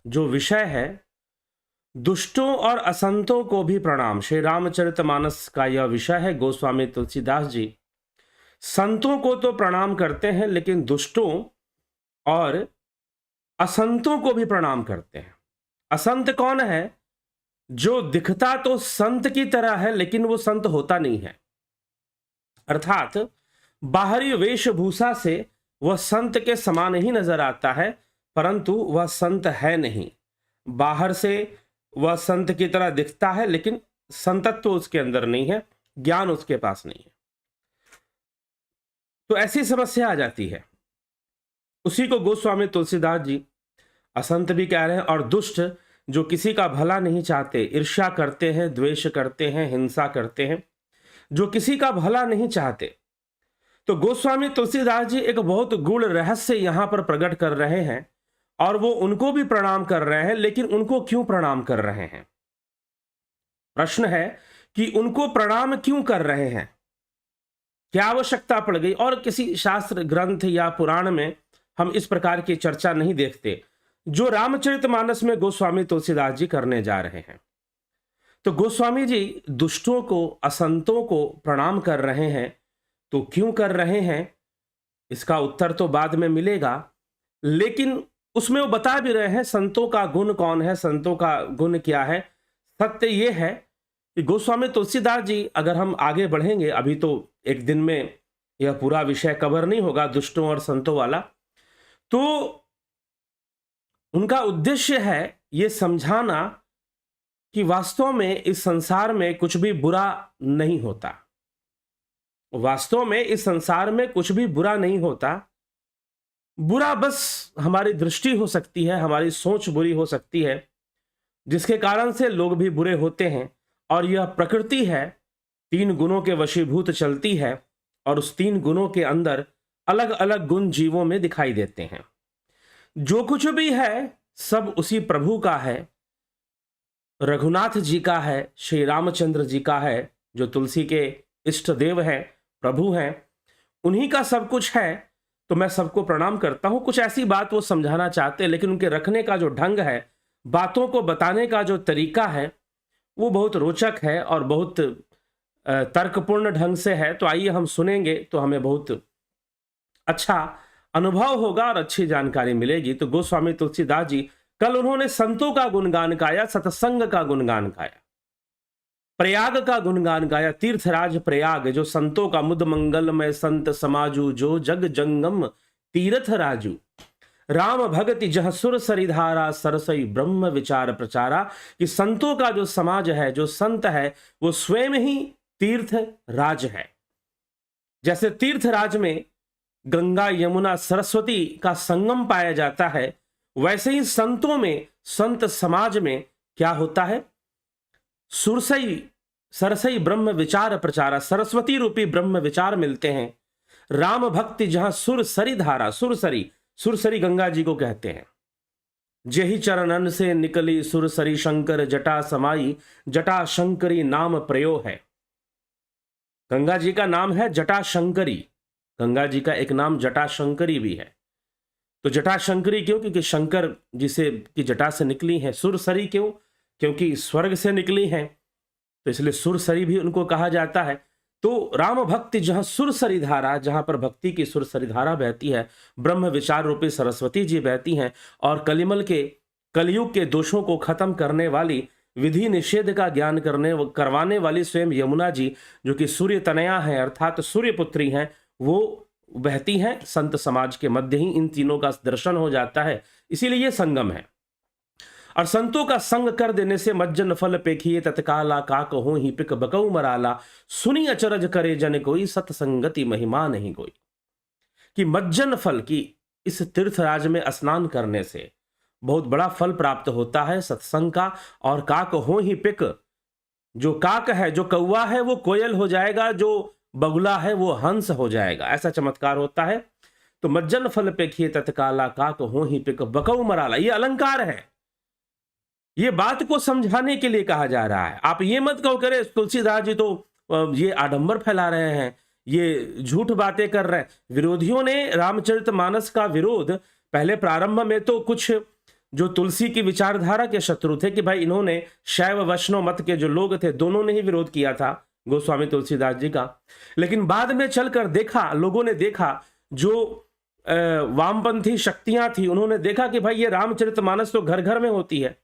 जो विषय है, दुष्टों और असंतों को भी प्रणाम। श्री रामचरितमानस का यह विषय है। गोस्वामी तुलसीदास जी संतों को तो प्रणाम करते हैं, लेकिन दुष्टों और असंतों को भी प्रणाम करते हैं। असंत कौन है? जो दिखता तो संत की तरह है, लेकिन वो संत होता नहीं है। अर्थात बाहरी वेशभूषा से वह संत के समान ही नजर आता है, परंतु वह संत है नहीं। बाहर से वह संत की तरह दिखता है, लेकिन संतत्व उसके अंदर नहीं है, ज्ञान उसके पास नहीं है। तो ऐसी समस्या आ जाती है। उसी को गोस्वामी तुलसीदास जी असंत भी कह रहे हैं, और दुष्ट जो किसी का भला नहीं चाहते, ईर्ष्या करते हैं, द्वेष करते हैं, हिंसा करते हैं, जो किसी का भला नहीं चाहते। तो गोस्वामी तुलसीदास जी एक बहुत गूढ़ रहस्य यहां पर प्रकट कर रहे हैं, और वो उनको भी प्रणाम कर रहे हैं। लेकिन उनको क्यों प्रणाम कर रहे हैं? प्रश्न है कि उनको प्रणाम क्यों कर रहे हैं, क्या आवश्यकता पड़ गई? और किसी शास्त्र ग्रंथ या पुराण में हम इस प्रकार की चर्चा नहीं देखते जो रामचरितमानस में गोस्वामी तुलसीदास जी करने जा रहे हैं। तो गोस्वामी जी दुष्टों को, असंतों को प्रणाम कर रहे हैं। तो क्यों कर रहे हैं, इसका उत्तर तो बाद में मिलेगा, लेकिन उसमें वो बता भी रहे हैं संतों का गुण कौन है, संतों का गुण क्या है। सत्य यह है कि गोस्वामी तुलसीदास जी, अगर हम आगे बढ़ेंगे, अभी तो एक दिन में यह पूरा विषय कवर नहीं होगा दुष्टों और संतों वाला, तो उनका उद्देश्य है यह समझाना कि वास्तव में इस संसार में कुछ भी बुरा नहीं होता। वास्तव में इस संसार में कुछ भी बुरा नहीं होता। बुरा बस हमारी दृष्टि हो सकती है, हमारी सोच बुरी हो सकती है, जिसके कारण से लोग भी बुरे होते हैं। और यह प्रकृति है, तीन गुणों के वशीभूत चलती है, और उस तीन गुणों के अंदर अलग अलग गुण जीवों में दिखाई देते हैं। जो कुछ भी है सब उसी प्रभु का है, रघुनाथ जी का है, श्री रामचंद्र जी का है, जो तुलसी के इष्ट देव हैं, प्रभु हैं, उन्हीं का सब कुछ है। तो मैं सबको प्रणाम करता हूं। कुछ ऐसी बात वो समझाना चाहते हैं, लेकिन उनके रखने का जो ढंग है, बातों को बताने का जो तरीका है, वो बहुत रोचक है और बहुत तर्कपूर्ण ढंग से है। तो आइए हम सुनेंगे, तो हमें बहुत अच्छा अनुभव होगा और अच्छी जानकारी मिलेगी। तो गोस्वामी तुलसीदास जी, कल उन्होंने संतों का गुणगान गाया, सत्संग का गुणगान गाया, प्रयाग का गुणगान गाया। तीर्थराज प्रयाग, जो संतों का मुद मंगलमय संत समाजू, जो जग जंगम तीर्थ राजू, राम भगति जह सुर सरिधारा, सरसई ब्रह्म विचार प्रचारा। कि संतों का जो समाज है, जो संत है, वो स्वयं ही तीर्थ राज है। जैसे तीर्थ राज में गंगा यमुना सरस्वती का संगम पाया जाता है, वैसे ही संतों में, संत समाज में क्या होता है? सुरसई सरसई ब्रह्म विचार प्रचारा, सरस्वती रूपी ब्रह्म विचार मिलते हैं। राम भक्ति जहां सुर सरी धारा, सुरसरी, सुरसरी गंगा जी को कहते हैं। जेहि चरणन से निकली सुरसरी, शंकर जटा समाई, जटा शंकरी नाम प्रयो है। गंगा जी का नाम है जटा शंकरी, गंगा जी का एक नाम जटा शंकरी भी है। तो जटा शंकरी क्यों? क्योंकि शंकर जिसे की जटा से निकली है। सुरसरी क्यों? क्योंकि स्वर्ग से निकली हैं, तो इसलिए सुरसरी भी उनको कहा जाता है। तो राम भक्ति जहां सुरसरी धारा, जहां पर भक्ति की सुरसरी धारा बहती है, ब्रह्म विचार रूपी सरस्वती जी बहती हैं, और कलिमल के, कलयुग के दोषों को खत्म करने वाली, विधि निषेध का ज्ञान करवाने वाली स्वयं यमुना जी, जो कि सूर्य तनया है, अर्थात सूर्य पुत्री हैं, वो बहती हैं संत समाज के मध्य ही। इन तीनों का दर्शन हो जाता है, इसीलिए ये संगम है। और संतों का संग कर देने से मज्जन फल पेखिए, तत्काला काक हो ही पिक बकऊ मराला, सुनी अचरज करे जन कोई, सत्संगति महिमा नहीं कोई। कि मज्जन फल की, इस तीर्थराज में स्नान करने से बहुत बड़ा फल प्राप्त होता है सत्संग का। और काक हो ही पिक, जो काक है, जो कौवा है, वो कोयल हो जाएगा, जो बगुला है वो हंस हो जाएगा, ऐसा चमत्कार होता है। तो मज्जन फल पेखिए, तत्काला काक हो ही पिक बकऊ मराला, ये अलंकार है। ये बात को समझाने के लिए कहा जा रहा है। आप ये मत कहो करे तुलसीदास जी तो ये आडंबर फैला रहे हैं, ये झूठ बातें कर रहे हैं। विरोधियों ने रामचरितमानस का विरोध पहले प्रारंभ में तो कुछ जो तुलसी की विचारधारा के शत्रु थे कि भाई इन्होंने शैव वैष्णव मत के जो लोग थे दोनों ने ही विरोध किया था गोस्वामी तुलसीदास जी का। लेकिन बाद में चलकर देखा, लोगों ने देखा, जो वामपंथी शक्तियां थी उन्होंने देखा कि भाई ये रामचरितमानस तो घर घर में होती है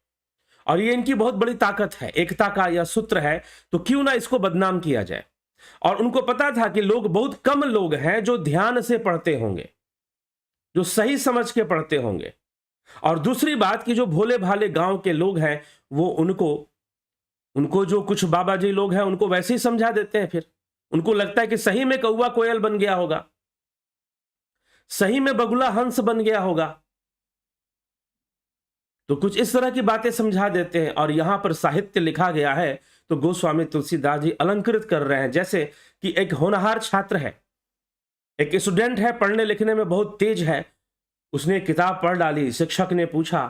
और ये इनकी बहुत बड़ी ताकत है, एकता का यह सूत्र है, तो क्यों ना इसको बदनाम किया जाए। और उनको पता था कि लोग बहुत कम लोग हैं जो ध्यान से पढ़ते होंगे, जो सही समझ के पढ़ते होंगे। और दूसरी बात कि जो भोले भाले गांव के लोग हैं वो उनको जो कुछ बाबा जी लोग हैं उनको वैसे ही समझा देते हैं। फिर उनको लगता है कि सही में कौवा कोयल बन गया होगा, सही में बगुला हंस बन गया होगा, तो कुछ इस तरह की बातें समझा देते हैं। और यहां पर साहित्य लिखा गया है तो गोस्वामी तुलसीदास जी अलंकृत कर रहे हैं। जैसे कि एक होनहार छात्र है, एक स्टूडेंट है, पढ़ने लिखने में बहुत तेज है, उसने किताब पढ़ डाली। शिक्षक ने पूछा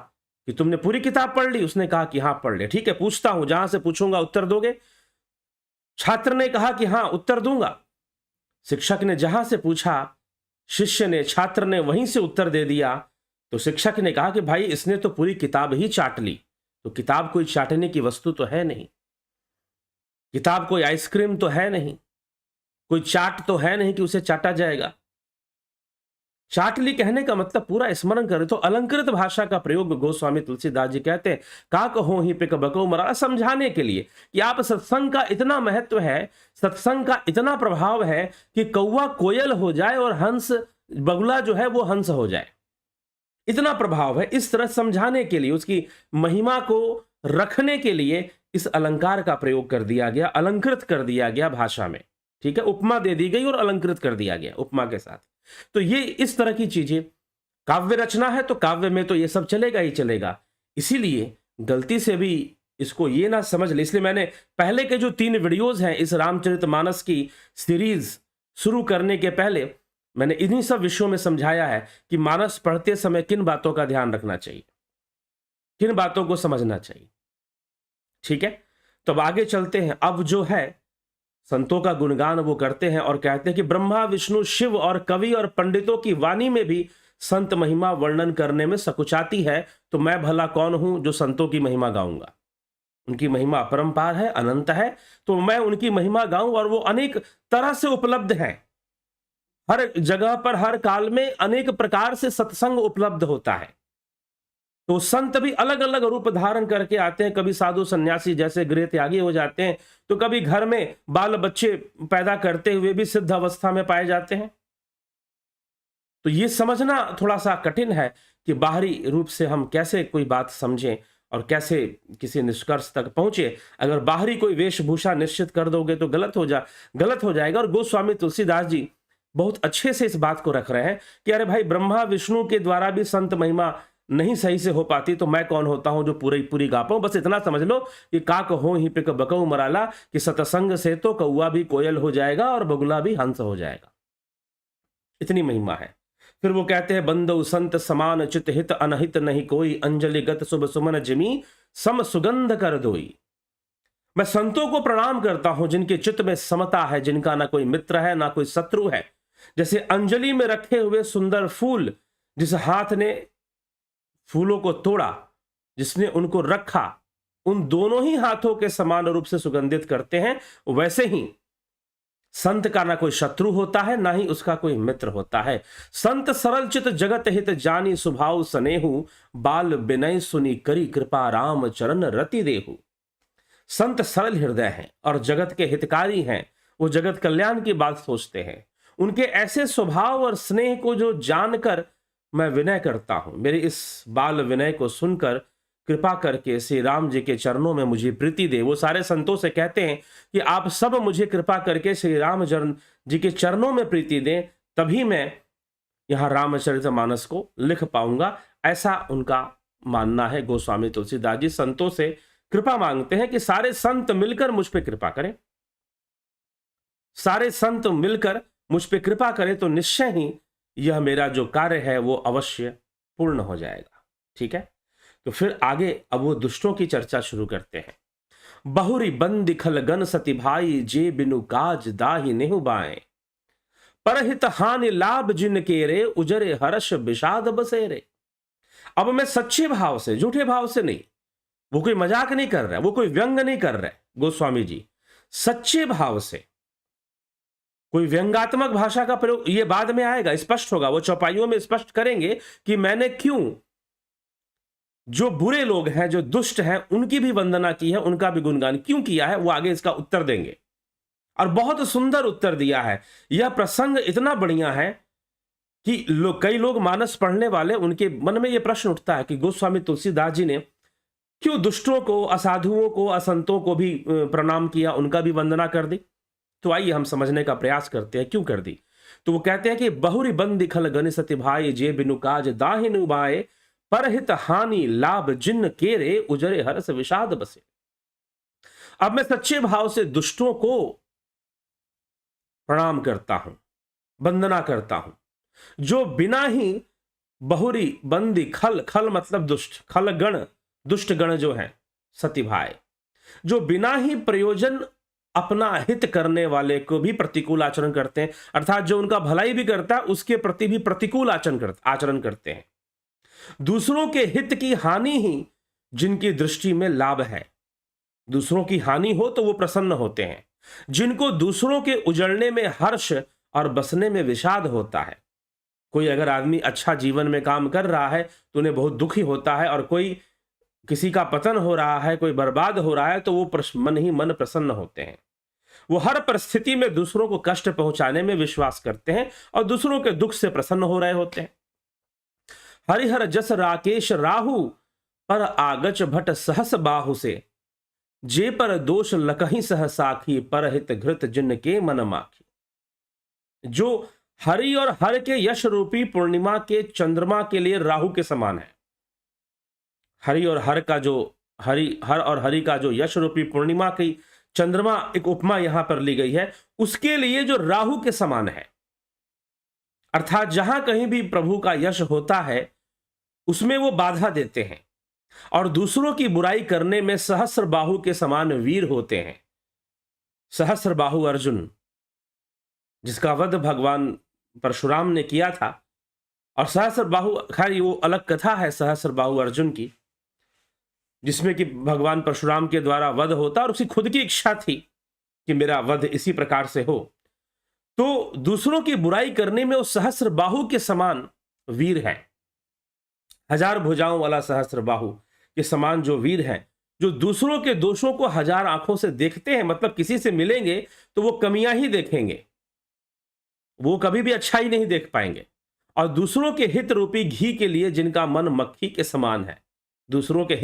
कि तुमने पूरी किताब पढ़ ली? उसने कहा कि हाँ पढ़ ले। ठीक है, पूछता हूं, जहां से पूछूंगा उत्तर दोगे? छात्र ने कहा कि हाँ उत्तर दूंगा। शिक्षक ने जहां से पूछा, शिष्य ने, छात्र ने वहीं से उत्तर दे दिया। तो शिक्षक ने कहा कि भाई इसने तो पूरी किताब ही चाट ली। तो किताब कोई चाटने की वस्तु तो है नहीं, किताब कोई आइसक्रीम तो है नहीं, कोई चाट तो है नहीं कि उसे चाटा जाएगा। चाट ली कहने का मतलब पूरा स्मरण करें। तो अलंकृत भाषा का प्रयोग गोस्वामी तुलसीदास जी कहते हैं का कहो ही पिक बको मरा, समझाने के लिए कि आप सत्संग का इतना महत्व है, सत्संग का इतना प्रभाव है कि कौवा कोयल हो जाए और हंस बगुला जो है वो हंस हो जाए, इतना प्रभाव है। इस तरह समझाने के लिए, उसकी महिमा को रखने के लिए इस अलंकार का प्रयोग कर दिया गया, अलंकृत कर दिया गया भाषा में। ठीक है, उपमा दे दी गई और अलंकृत कर दिया गया उपमा के साथ। तो ये इस तरह की चीजें, काव्य रचना है तो काव्य में तो ये सब चलेगा ही चलेगा। इसीलिए गलती से भी इसको ये ना समझ ले। इसलिए मैंने पहले के जो 3 वीडियोस हैं इस रामचरितमानस की सीरीज शुरू करने के पहले मैंने इन्हीं सब विषयों में समझाया है कि मानस पढ़ते समय किन बातों का ध्यान रखना चाहिए, किन बातों को समझना चाहिए। ठीक है, तो अब आगे चलते हैं। अब जो है संतों का गुणगान वो करते हैं और कहते हैं कि ब्रह्मा विष्णु शिव और कवि और पंडितों की वाणी में भी संत महिमा वर्णन करने में सकुचाती है, तो मैं भला कौन हूं जो संतों की महिमा गाऊंगा। उनकी महिमा अपरंपार है, अनंत है, तो मैं उनकी महिमा गाऊं। और वो अनेक तरह से उपलब्ध है, हर जगह पर हर काल में अनेक प्रकार से सत्संग उपलब्ध होता है। तो संत भी अलग अलग रूप धारण करके आते हैं। कभी साधु सन्यासी जैसे गृह त्यागी हो जाते हैं, तो कभी घर में बाल बच्चे पैदा करते हुए भी सिद्ध अवस्था में पाए जाते हैं। तो ये समझना थोड़ा सा कठिन है कि बाहरी रूप से हम कैसे कोई बात समझें और कैसे किसी निष्कर्ष तक पहुंचे। अगर बाहरी कोई वेशभूषा निश्चित कर दोगे तो गलत हो जाएगा। और गोस्वामी तुलसीदास जी बहुत अच्छे से इस बात को रख रहे हैं कि अरे भाई, ब्रह्मा विष्णु के द्वारा भी संत महिमा नहीं सही से हो पाती, तो मैं कौन होता हूं जो पूरी गा पाऊं। बस इतना समझ लो कि का कहो ही पिक बकऊ मराला, कि सतसंग से तो कौआ भी कोयल हो जाएगा और बगुला भी हंस हो जाएगा, इतनी महिमा है। फिर वो कहते हैं बंदो संत समान चित हित अनहित नहीं कोई, अंजलि गत शुभ सुमन जिमी सम सुगंध कर दोई। मैं संतों को प्रणाम करता हूं जिनके चित्त में समता है, जिनका ना कोई मित्र है ना कोई शत्रु है। जैसे अंजलि में रखे हुए सुंदर फूल, जिस हाथ ने फूलों को तोड़ा, जिसने उनको रखा, उन दोनों ही हाथों के समान रूप से सुगंधित करते हैं। वैसे ही संत का ना कोई शत्रु होता है, ना ही उसका कोई मित्र होता है। संत सरल चित जगत हित जानी, स्वभाव स्नेहु बाल विनय सुनी करी कृपा राम चरण रति देहु। संत सरल हृदय हैं और जगत के हितकारी हैं, वो जगत कल्याण की बात सोचते हैं। उनके ऐसे स्वभाव और स्नेह को जो जानकर मैं विनय करता हूं, मेरे इस बाल विनय को सुनकर कृपा करके श्री राम जी के चरणों में मुझे प्रीति दे। वो सारे संतों से कहते हैं कि आप सब मुझे कृपा करके श्री राम जी के चरणों में प्रीति दें, तभी मैं यहां रामचरितमानस को लिख पाऊंगा। ऐसा उनका मानना है। गोस्वामी तुलसीदास जी संतों से कृपा मांगते हैं कि सारे संत मिलकर मुझ पर कृपा करें, सारे संत मिलकर मुझ पर कृपा करें, तो निश्चय ही यह मेरा जो कार्य है वो अवश्य पूर्ण हो जाएगा। ठीक है, तो फिर आगे अब वो दुष्टों की चर्चा शुरू करते हैं। बहुरी बंद खल गन सती भाई, जे बिनु काज दाही नेहु बाएं, परहित हानि लाभ जिन के रे, उजरे हर्ष विषाद बसेरे। अब मैं सच्चे भाव से, झूठे भाव से नहीं, वो कोई मजाक नहीं कर रहा है, वो कोई व्यंग नहीं कर रहा है गोस्वामी जी, सच्चे भाव से, कोई व्यंगात्मक भाषा का प्रयोग ये बाद में आएगा, स्पष्ट होगा, वो चौपाइयों में स्पष्ट करेंगे कि मैंने क्यों जो बुरे लोग हैं, जो दुष्ट हैं, उनकी भी वंदना की है, उनका भी गुणगान क्यों किया है, वो आगे इसका उत्तर देंगे। और बहुत सुंदर उत्तर दिया है। यह प्रसंग इतना बढ़िया है कि कई लोग मानस पढ़ने वाले, उनके मन में यह प्रश्न उठता है कि गोस्वामी तुलसीदास जी ने क्यों दुष्टों को, असाधुओं को, असंतों को भी प्रणाम किया, उनका भी वंदना कर दी। तो आइए हम समझने का प्रयास करते हैं क्यों कर दी। तो वो कहते हैं कि बहुरी बंदी खल गनि सति भाई, जे बिनु काज दाहिन उबाए, परहित हानि लाभ जिन्न केरे, उजरे हर्ष विषाद बसे। अब मैं सच्चे भाव से दुष्टों को प्रणाम करता हूं, वंदना करता हूं, जो बिना ही बहुरी बंदी खल, खल मतलब दुष्ट, खल गण, दुष्ट गण जो है सती भाई, जो बिना ही प्रयोजन अपना हित करने वाले को भी प्रतिकूल आचरण करते हैं, अर्थात जो उनका भलाई भी करता है उसके प्रति भी प्रतिकूल आचरण करते हैं। दूसरों के हित की हानि ही जिनकी दृष्टि में लाभ है, दूसरों की हानि हो तो वो प्रसन्न होते हैं। जिनको दूसरों के उजड़ने में हर्ष और बसने में विषाद होता है, कोई अगर आदमी अच्छा जीवन में काम कर रहा है तो उन्हें बहुत दुखी होता है, और कोई किसी का पतन हो रहा है, कोई बर्बाद हो रहा है, तो वो मन ही मन प्रसन्न होते हैं। वो हर परिस्थिति में दूसरों को कष्ट पहुंचाने में विश्वास करते हैं और दूसरों के दुख से प्रसन्न हो रहे होते हैं। हरिहर जस राकेश राहु, पर आगच भट सहस बाहु से, जे पर दोष लकही सह साखी, पर हित घृत जिन के मन माखी। जो हरि और हर के यश रूपी पूर्णिमा के चंद्रमा के लिए राहु के समान है। हरि और हर का जो हर और हरि का जो यश रूपी पूर्णिमा की चंद्रमा एक उपमा यहां पर ली गई है, उसके लिए जो राहु के समान है, अर्थात जहां कहीं भी प्रभु का यश होता है उसमें वो बाधा देते हैं और दूसरों की बुराई करने में सहस्र बाहु के समान वीर होते हैं। सहस्र बाहु अर्जुन, जिसका वध भगवान परशुराम ने किया था, और सहस्र बाहु, खैर वो अलग कथा है सहस्र बाहु अर्जुन की, जिसमें कि भगवान परशुराम के द्वारा वध होता और उसकी खुद की इच्छा थी कि मेरा वध इसी प्रकार से हो। तो दूसरों की बुराई करने में वो सहस्र बाहु के समान वीर है, हजार भुजाओं वाला सहस्र बाहु के समान जो वीर है, जो दूसरों के दोषों को हजार आंखों से देखते हैं, मतलब किसी से मिलेंगे तो वो कमियां ही देखेंगे, वो कभी भी अच्छा ही नहीं देख पाएंगे। और दूसरों के हित रूपी घी के लिए जिनका मन मक्खी के समान है, दूसरों के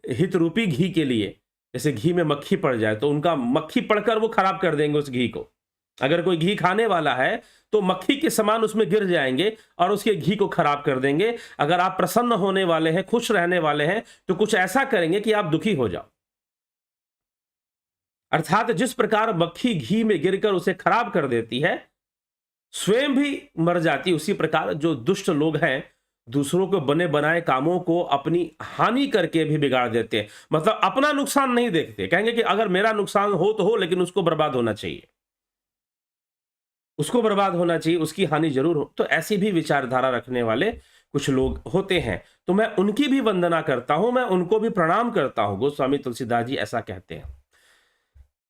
हित रूपी घी के लिए, जैसे घी में मक्खी पड़ जाए तो उनका मक्खी पड़कर वो खराब कर देंगे उस घी को। अगर कोई घी खाने वाला है तो मक्खी के समान उसमें गिर जाएंगे और उसके घी को खराब कर देंगे। अगर आप प्रसन्न होने वाले हैं, खुश रहने वाले हैं, तो कुछ ऐसा करेंगे कि आप दुखी हो जाओ। अर्थात जिस प्रकार मक्खी घी में गिरकर उसे खराब कर देती है, स्वयं भी मर जाती, उसी प्रकार जो दुष्ट लोग हैं दूसरों को बने बनाए कामों को अपनी हानि करके भी बिगाड़ देते हैं। मतलब अपना नुकसान नहीं देखते, कहेंगे कि अगर मेरा नुकसान हो तो हो, लेकिन उसको बर्बाद होना चाहिए, उसको बर्बाद होना चाहिए, उसकी हानि जरूर हो। तो ऐसी भी विचारधारा रखने वाले कुछ लोग होते हैं, तो मैं उनकी भी वंदना करता हूं, मैं उनको भी प्रणाम करता हूं। गोस्वामी तुलसीदास जी ऐसा कहते हैं।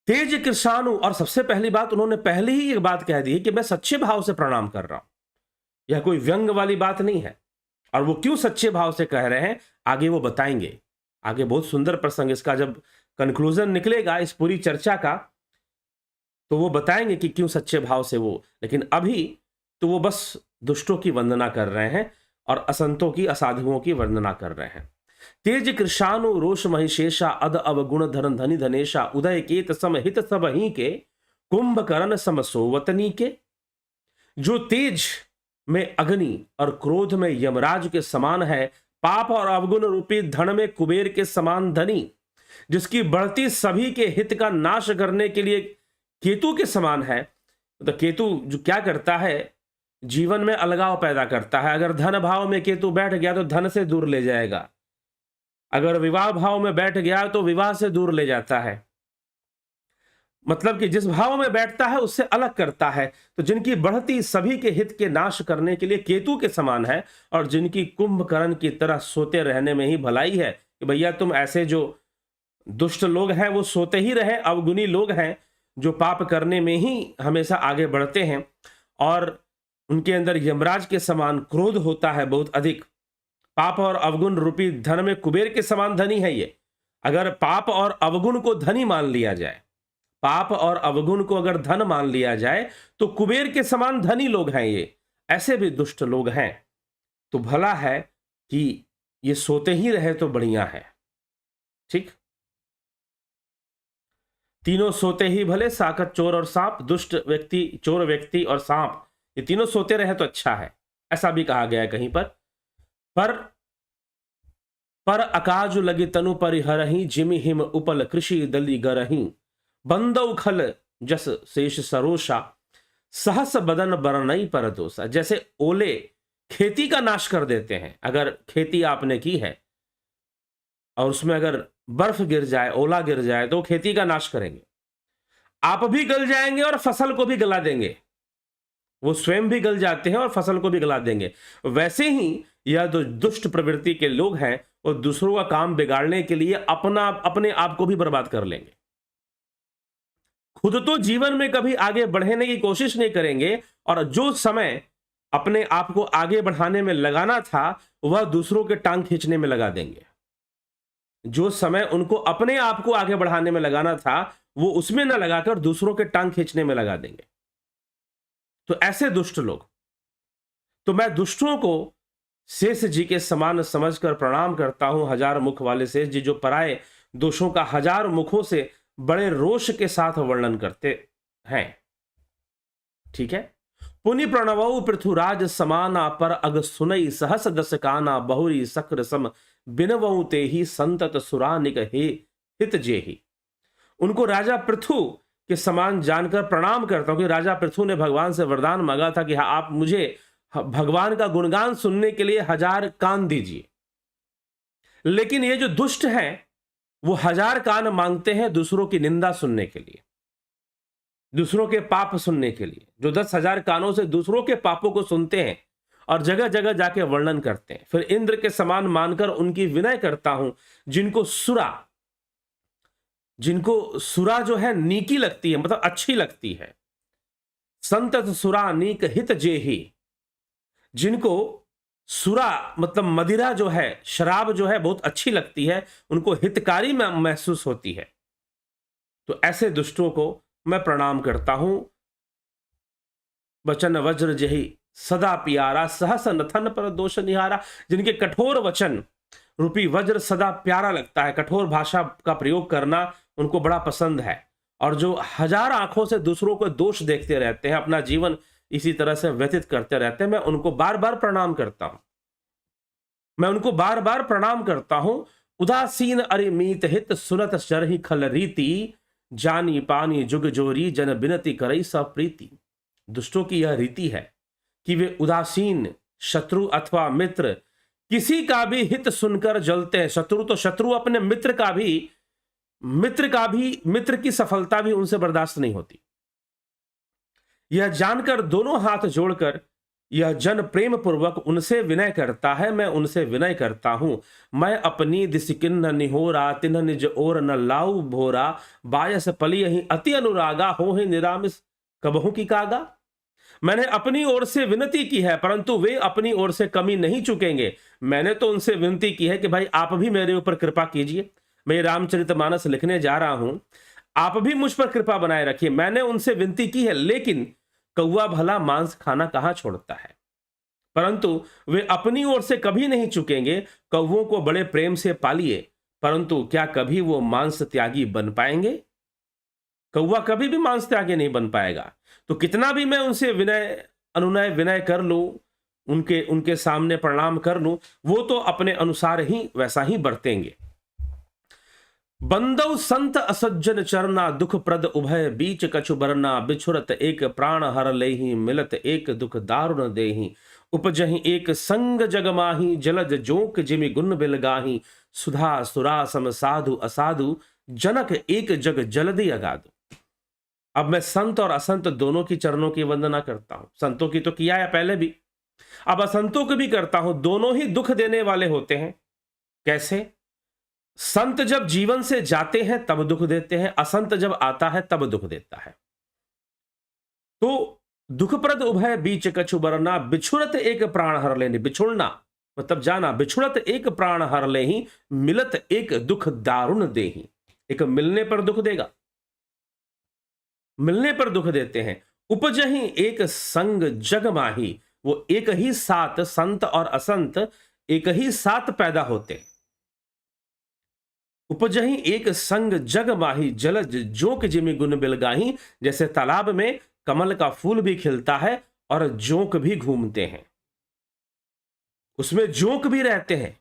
तेज कृषाणु, और सबसे पहली बात उन्होंने पहले ही एक बात कह दी है कि मैं सच्चे भाव से प्रणाम कर रहा हूं, यह कोई व्यंग वाली बात नहीं है। और वो क्यों सच्चे भाव से कह रहे हैं आगे वो बताएंगे। आगे बहुत सुंदर प्रसंग, इसका जब कंक्लूजन निकलेगा इस पूरी चर्चा का तो वो बताएंगे कि क्यों सच्चे भाव से वो, लेकिन अभी तो वो बस दुष्टों की वंदना कर रहे हैं और असंतों की, असाधुओं की वंदना कर रहे हैं। तेज कृषाणु रोष महिषेषा, अध अवगुण धन धनी धनेशा, उदय केत सम हित सब ही के, कुंभकर्ण सम सोवतनी के। जो तेज में अग्नि और क्रोध में यमराज के समान है, पाप और अवगुण रूपी धन में कुबेर के समान धनी, जिसकी बढ़ती सभी के हित का नाश करने के लिए केतु के समान है। तो केतु जो क्या करता है, जीवन में अलगाव पैदा करता है। अगर धन भाव में केतु बैठ गया तो धन से दूर ले जाएगा, अगर विवाह भाव में बैठ गया तो विवाह से दूर ले जाता है। मतलब कि जिस भाव में बैठता है उससे अलग करता है। तो जिनकी बढ़ती सभी के हित के नाश करने के लिए केतु के समान है, और जिनकी कुंभकर्ण की तरह सोते रहने में ही भलाई है कि भैया तुम ऐसे जो दुष्ट लोग हैं वो सोते ही रहे, अवगुणी लोग हैं जो पाप करने में ही हमेशा आगे बढ़ते हैं, और उनके अंदर यमराज के समान क्रोध होता है बहुत अधिक। पाप और अवगुण रूपी धन में कुबेर के समान धनी है ये। अगर पाप और अवगुण को धनी मान लिया जाए, पाप और अवगुण को अगर धन मान लिया जाए, तो कुबेर के समान धनी लोग हैं ये। ऐसे भी दुष्ट लोग हैं, तो भला है कि ये सोते ही रहे तो बढ़िया है। ठीक, तीनों सोते ही भले, साकत, चोर और सांप। दुष्ट व्यक्ति, चोर व्यक्ति और सांप, ये तीनों सोते रहे तो अच्छा है, ऐसा भी कहा गया है कहीं पर पर अकाजु लगी तनु परिहरही, जिमि हिम उपल कृषि दली गरही, बंदौ खल जस शेष सरोषा, सहस बदन बरनई पर दोषा। जैसे ओले खेती का नाश कर देते हैं। अगर खेती आपने की है और उसमें अगर बर्फ गिर जाए, ओला गिर जाए, तो खेती का नाश करेंगे। आप भी गल जाएंगे और फसल को भी गला देंगे। वो स्वयं भी गल जाते हैं और फसल को भी गला देंगे। वैसे ही यह जो दुष्ट प्रवृत्ति के लोग हैं, वो दूसरों का काम बिगाड़ने के लिए अपने आप को भी बर्बाद कर लेंगे। खुद तो जीवन में कभी आगे बढ़ने की कोशिश नहीं करेंगे, और जो समय अपने आप को आगे बढ़ाने में लगाना था, वह दूसरों के टांग खींचने में लगा देंगे। जो समय उनको अपने आप को आगे बढ़ाने में लगाना था, वो उसमें न लगाकर दूसरों के टांग खींचने में लगा देंगे। तो ऐसे दुष्ट लोग, तो मैं दुष्टों को शेष जी के समान समझकर प्रणाम करता हूं। हजार मुख वाले शेष जी, जो पराये दोषों का हजार मुखों से बड़े रोष के साथ वर्णन करते हैं। ठीक है। पुनि प्रणवौ पृथुराज समाना, पर अग सुनई सहस दस काना, बहुरी सक्र सम बिनवौ ते ही, संतत सुरानिक हे हित जेहि। उनको राजा पृथु के समान जानकर प्रणाम करता हूं कि राजा पृथु ने भगवान से वरदान मांगा था कि आप मुझे भगवान का गुणगान सुनने के लिए 1000 कान दीजिए। लेकिन ये जो दुष्ट हैं, वो 1000 कान मांगते हैं दूसरों की निंदा सुनने के लिए, दूसरों के पाप सुनने के लिए। जो 10,000 कानों से दूसरों के पापों को सुनते हैं और जगह जगह जाके वर्णन करते हैं। फिर इंद्र के समान मानकर उनकी विनय करता हूं, जिनको सुरा जो है नीकी लगती है, मतलब अच्छी लगती है। संतत सुरा नीक हित जेहि, जिनको सुरा मतलब मदिरा जो है, शराब जो है बहुत अच्छी लगती है, उनको हितकारी महसूस होती है। तो ऐसे दुष्टों को मैं प्रणाम करता हूं। वचन वज्र जेहि सदा प्यारा, सहस नथन पर दोष निहारा। जिनके कठोर वचन रूपी वज्र सदा प्यारा लगता है, कठोर भाषा का प्रयोग करना उनको बड़ा पसंद है। और जो 1000 आंखों से दूसरों को दोष देखते रहते हैं, अपना जीवन इसी तरह से व्यतीत करते रहते हैं, मैं उनको बार बार प्रणाम करता हूं। मैं उनको बार बार प्रणाम करता हूं। उदासीन अरिमीत हित, सुनत चरहि खल रीति, जानी पानी जुग जोरी, जन बिनती करई सब प्रीति। दुष्टों की यह रीति है कि वे उदासीन, शत्रु अथवा मित्र, किसी का भी हित सुनकर जलते हैं। शत्रु तो शत्रु, अपने मित्र की सफलता भी उनसे बर्दाश्त नहीं होती। यह जानकर दोनों हाथ जोड़कर यह जन प्रेम पूर्वक उनसे विनय करता है। मैं उनसे विनय करता हूं। मैं अपनी दिसिकिन्न निहोरा, तिन्ह निज ओर न लाऊ भोरा, बायस पली ही अति अनुरागा, हो ही निरामिस कबहू की कागा। मैंने अपनी ओर से विनती की है, परंतु वे अपनी ओर से कमी नहीं चुकेंगे। मैंने तो उनसे विनती की है कि भाई आप भी मेरे ऊपर कृपा कीजिए, मैं रामचरितमानस लिखने जा रहा हूं, आप भी मुझ पर कृपा बनाए रखिए। मैंने उनसे विनती की है, लेकिन कौवा भला मांस खाना कहां छोड़ता है। परंतु वे अपनी ओर से कभी नहीं चुकेंगे। कौवों को बड़े प्रेम से पालिए, परंतु क्या कभी वो मांस त्यागी बन पाएंगे? कौवा कभी भी मांस त्यागी नहीं बन पाएगा। तो कितना भी मैं उनसे विनय कर लूं, उनके सामने प्रणाम कर लूं, वो तो अपने अनुसार ही वैसा ही बरतेंगे। बंदौ संत असज्जन चरना, दुख प्रद उभय बीच कछु बरना, बिछुरत एक प्राण हर लेहि, मिलत एक दुख दारुण देहि, उपजहि एक संग जगमाही, जलज जोक जिमि गुण बिलगाही, सुधा सुरा सम साधु असाधु, जनक एक जग जलदि अगाधु। अब मैं संत और असंत दोनों की चरणों की वंदना करता हूं। संतों की तो किया है पहले भी, अब असंतों को भी करता हूं। दोनों ही दुख देने वाले होते हैं। कैसे? संत जब जीवन से जाते हैं तब दुख देते हैं, असंत जब आता है तब दुख देता है। तो दुखप्रद उभय बीच कछु बरना, बिछुड़त एक प्राण हर लेनी। बिछुड़ना मतलब जाना, बिछुड़त एक प्राण हर ले ही, मिलत एक दुख दारुण देही। एक मिलने पर दुख देगा, मिलने पर दुख देते हैं। उपजही एक संग जग माही, वो एक ही साथ, संत और असंत एक ही साथ पैदा होते हैं। उपजही एक संग जग माही, जलज जोक जिमि गुण बिलगाही। जैसे तालाब में कमल का फूल भी खिलता है और जोंक भी घूमते हैं, उसमें जोंक भी रहते हैं।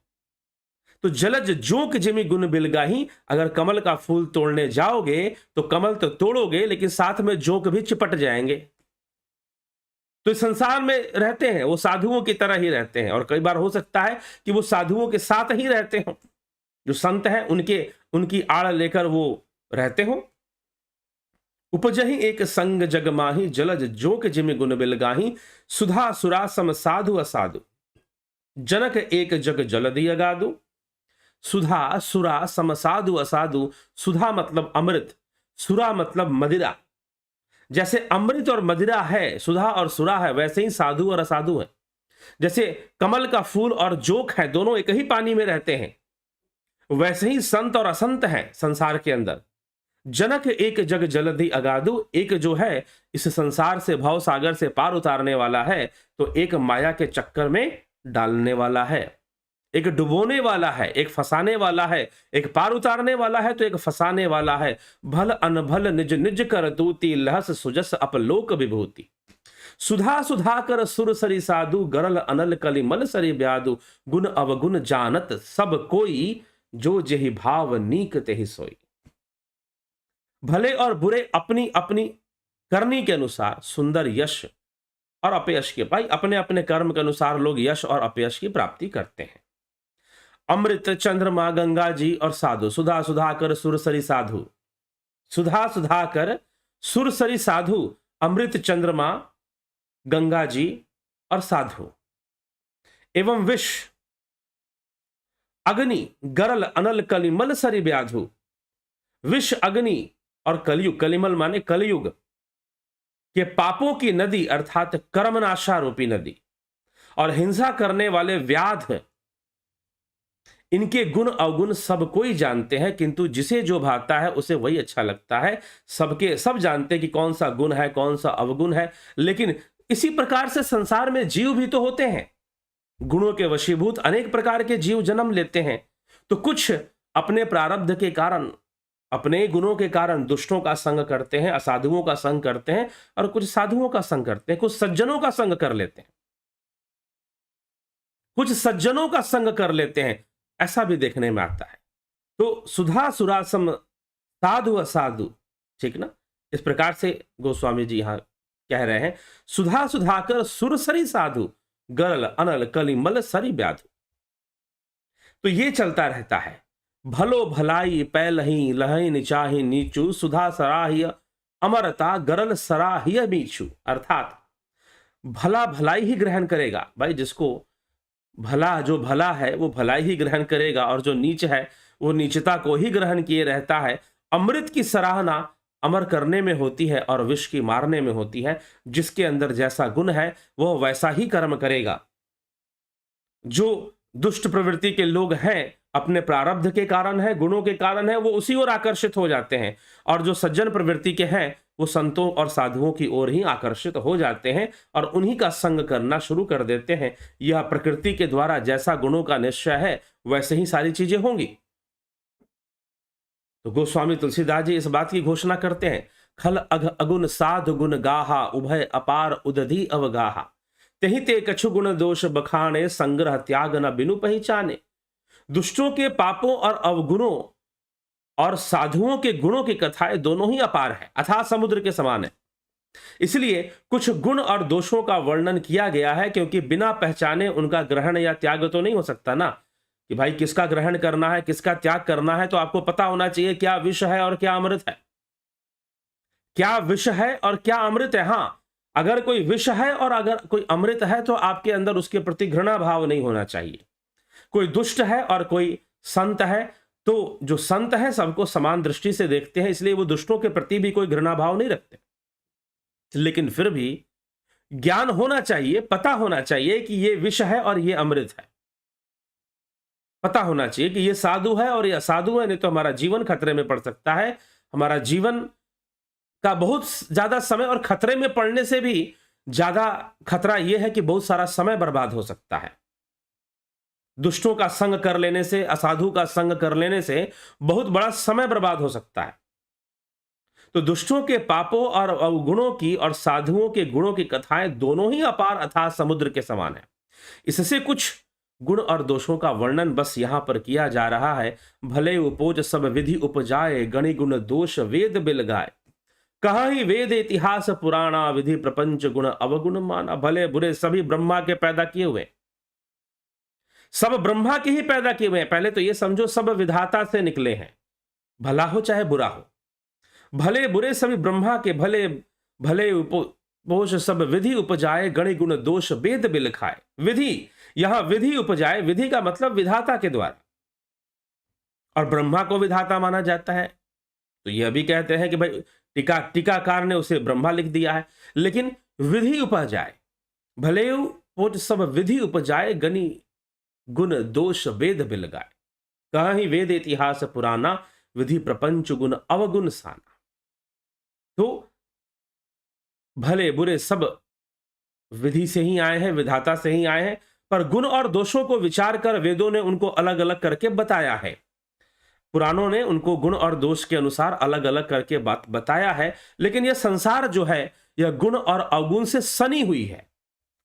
तो जलज जोंक जिमि गुण बिलगाही, अगर कमल का फूल तोड़ने जाओगे तो कमल तो तोड़ोगे, लेकिन साथ में जोंक भी चिपट जाएंगे। तो इस संसार में रहते हैं, वो साधुओं की तरह ही रहते हैं। और कई बार हो सकता है कि वो साधुओं के साथ ही रहते हों, जो संत हैं उनकी आड़ लेकर वो रहते हो। उपजही एक संग जग माही, जलज जोक जिमि गुण बिलगाही। सुधा सुरा सम साधु असाधु, जनक एक जग जलधि अगाधु। सुधा सुरा सम साधु असाधु। सुधा मतलब अमृत, सुरा मतलब मदिरा। जैसे अमृत और मदिरा है, सुधा और सुरा है, वैसे ही साधु और असाधु है। जैसे कमल का फूल और जोक है, दोनों एक ही पानी में रहते हैं, वैसे ही संत और असंत हैं संसार के अंदर। जनक एक जग जलधि अगाधु, एक जो है इस संसार से, भव सागर से पार उतारने वाला है, तो एक माया के चक्कर में डालने वाला है, एक डुबोने वाला है, एक फंसाने वाला है। एक पार उतारने वाला है तो एक फंसाने वाला है। भल अनभल निज निज कर दूती, लहस सुजस अपलोक विभूति। सुधा सुधा कर सुर सरी साधु, गरल अनल कलिमल सरी ब्यादु। गुण अवगुण जानत सब कोई, जो जेहि भाव नीक तेहि सोई। भले और बुरे अपनी अपनी करनी के अनुसार सुंदर यश और अपयश के, भाई अपने अपने कर्म के अनुसार लोग यश और अपयश की प्राप्ति करते हैं। अमृत चंद्रमा गंगा जी और साधु, सुधा सुधाकर सुरसरी साधु। सुधा सुधाकर सुरसरी साधु, अमृत चंद्रमा गंगा जी और साधु। एवं विष अग्नि गरल अनल कलिमल सरी ब्याधु। विष अग्नि और कलयुग, कलिमल माने कलयुग के पापों की नदी अर्थात कर्मनाशा रूपी नदी, और हिंसा करने वाले व्याध, इनके गुण अवगुण सब कोई जानते हैं, किंतु जिसे जो भाता है उसे वही अच्छा लगता है। सब जानते हैं कि कौन सा गुण है, कौन सा अवगुण है। लेकिन इसी प्रकार से संसार में जीव भी तो होते हैं, गुणों के वशीभूत अनेक प्रकार के जीव जन्म लेते हैं। तो कुछ अपने प्रारब्ध के कारण, अपने गुणों के कारण दुष्टों का संग करते हैं, असाधुओं का संग करते हैं, और कुछ साधुओं का संग करते हैं, कुछ सज्जनों का संग कर लेते हैं, कुछ सज्जनों का संग कर लेते हैं। ऐसा भी देखने में आता है। तो सुधा सुरासम साधु असाधु, ठीक ना, इस प्रकार से गोस्वामी जी यहां कह रहे हैं। सुधा सुधाकर सुरसरी साधु, गरल अनल कलिमल सरी ब्याधु। तो ये चलता रहता है। भलो भलाई पैलही लही निचाही नीचू, सुधा सराहिय अमरता गरल सराहिय मीचू। अर्थात भला भलाई ही ग्रहण करेगा, भाई जिसको भला, जो भला है वो भलाई ही ग्रहण करेगा, और जो नीच है वो नीचता को ही ग्रहण किए रहता है। अमृत की सराहना अमर करने में होती है और विष की मारने में होती है। जिसके अंदर जैसा गुण है वह वैसा ही कर्म करेगा। जो दुष्ट प्रवृत्ति के लोग हैं, अपने प्रारब्ध के कारण है, गुणों के कारण है, वो उसी ओर आकर्षित हो जाते हैं, और जो सज्जन प्रवृत्ति के हैं वो संतों और साधुओं की ओर ही आकर्षित हो जाते हैं और उन्हीं का संग करना शुरू कर देते हैं। यह प्रकृति के द्वारा जैसा गुणों का निश्चय है वैसे ही सारी चीजें होंगी। तो गोस्वामी तुलसीदास जी इस बात की घोषणा करते हैं। खल अघ अगुण साधु गुण गाहा, उभय अपार उदधि अवगाहा। तेहि ते कछु गुण दोष बखाने, संग्रह त्याग न बिनु पहचाने। दुष्टों के पापों और अवगुणों और साधुओं के गुणों की कथाएं दोनों ही अपार है, अथाह समुद्र के समान है। इसलिए कुछ गुण और दोषों का वर्णन किया गया है, क्योंकि बिना पहचाने उनका ग्रहण या त्याग तो नहीं हो सकता ना, कि भाई किसका ग्रहण करना है, किसका त्याग करना है। तो आपको पता होना चाहिए क्या विष है और क्या अमृत है, क्या विष है और क्या अमृत है। हाँ, अगर कोई विष है और अगर कोई अमृत है तो आपके अंदर उसके प्रति घृणा भाव नहीं होना चाहिए। कोई दुष्ट है और कोई संत है, तो जो संत है सबको समान दृष्टि से देखते हैं, इसलिए वो दुष्टों के प्रति भी कोई घृणा भाव नहीं रखते। लेकिन फिर भी ज्ञान होना चाहिए, पता होना चाहिए कि ये विष है और ये अमृत है। पता होना चाहिए कि ये साधु है और ये असाधु है, नहीं तो हमारा जीवन खतरे में पड़ सकता है। हमारा जीवन का बहुत ज्यादा समय, और खतरे में पड़ने से भी ज्यादा खतरा यह है कि बहुत सारा समय बर्बाद हो सकता है। दुष्टों का संग कर लेने से, असाधु का संग कर लेने से बहुत बड़ा समय बर्बाद हो सकता है। तो दुष्टों के पापों और अवगुणों की और साधुओं के गुणों की कथाएं दोनों ही अपार अथाह समुद्र के समान है। इससे कुछ गुण और दोषों का वर्णन बस यहां पर किया जा रहा है। भले उपोज सब विधि उपजाए, गणि गुण दोष वेद बिल गाए। कहा ही वेद इतिहास पुराना, विधि प्रपंच गुण अवगुण माना। भले बुरे सभी ब्रह्मा के पैदा किए हुए, सब ब्रह्मा के ही पैदा किए हुए हैं। पहले तो ये समझो सब विधाता से निकले हैं, भला हो चाहे बुरा हो। भले बुरे सभी ब्रह्मा के, भले भले उपोष सब विधि उपजाए, गणि गुण दोष वेद बिल खाए। विधि, यहां विधि उपजाए, विधि का मतलब विधाता के द्वारा, और ब्रह्मा को विधाता माना जाता है। तो यह भी कहते हैं कि भाई टीकाकार ने उसे ब्रह्मा लिख दिया है। लेकिन विधि उपजाए, भले उपोज सब विधि उपजाए, गणि गुण दोष वेद बिल गाए। कहा ही वेद इतिहास पुराना, विधि प्रपंच गुण अवगुण साना। तो भले बुरे सब विधि से ही आए हैं, विधाता से ही आए हैं, पर गुण और दोषों को विचार कर वेदों ने उनको अलग अलग करके बताया है। पुराणों ने उनको गुण और दोष के अनुसार अलग अलग करके बात बताया है। लेकिन यह संसार जो है, यह गुण और अवगुण से सनी हुई है।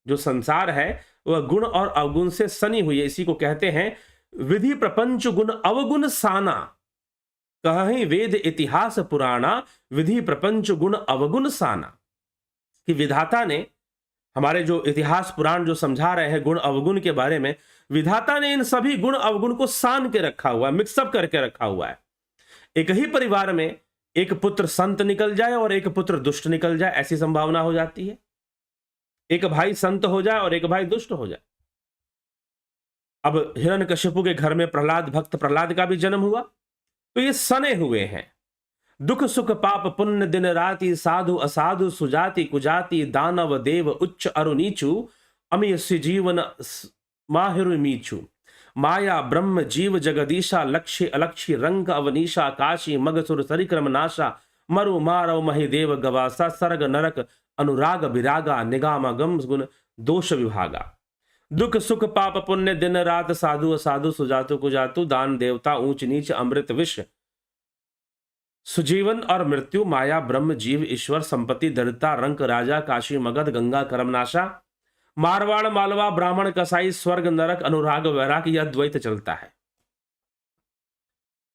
जो संसार है वह गुण और अवगुण से सनी हुई है। इसी को कहते हैं विधि प्रपंच गुण अवगुण साना। कहीं वेद इतिहास पुराना, विधि प्रपंच गुण अवगुण साना। कि विधाता ने, हमारे जो इतिहास पुराण जो समझा रहे हैं गुण अवगुण के बारे में, विधाता ने इन सभी गुण अवगुण को सान के रखा हुआ है, मिक्सअप करके रखा हुआ है। एक ही परिवार में एक पुत्र संत निकल जाए और एक पुत्र दुष्ट निकल जाए, ऐसी संभावना हो जाती है। एक भाई संत हो जाए और एक भाई दुष्ट हो जाए। अब हिरण्यकशिपु के घर में प्रहलाद, भक्त प्रहलाद का भी जन्म हुआ, तो ये सने हुए हैं। दुख सुख पाप पुण्य दिन राति, साधु असाधु सुजाति कुजाति, दानव देव उच्च अरु नीचु, अमीयसी जीवन माहिरु मीचु। माया ब्रह्म जीव जगदीशा, लक्ष्य अलक्ष्य रंग अवनीशा, काशी मगसुर सरिक्रम नाशा, मरु मारव महिदेव गवासा, सर्ग नरक अनुराग विरागा, निगाम गम गुण दोष विभागा। दुख सुख पाप पुण्य दिन रात, साधु असाधु सुजातु कुजातु, दान देवता ऊंच नीच, अमृत विष सुजीवन और मृत्यु, माया ब्रह्म जीव ईश्वर, संपत्ति दरिद्रता, रंक राजा, काशी मगध, गंगा करमनाशा, मारवाड़ मालवा ब्राह्मण कसाई, स्वर्ग नरक अनुराग वैराग। यह द्वैत चलता है,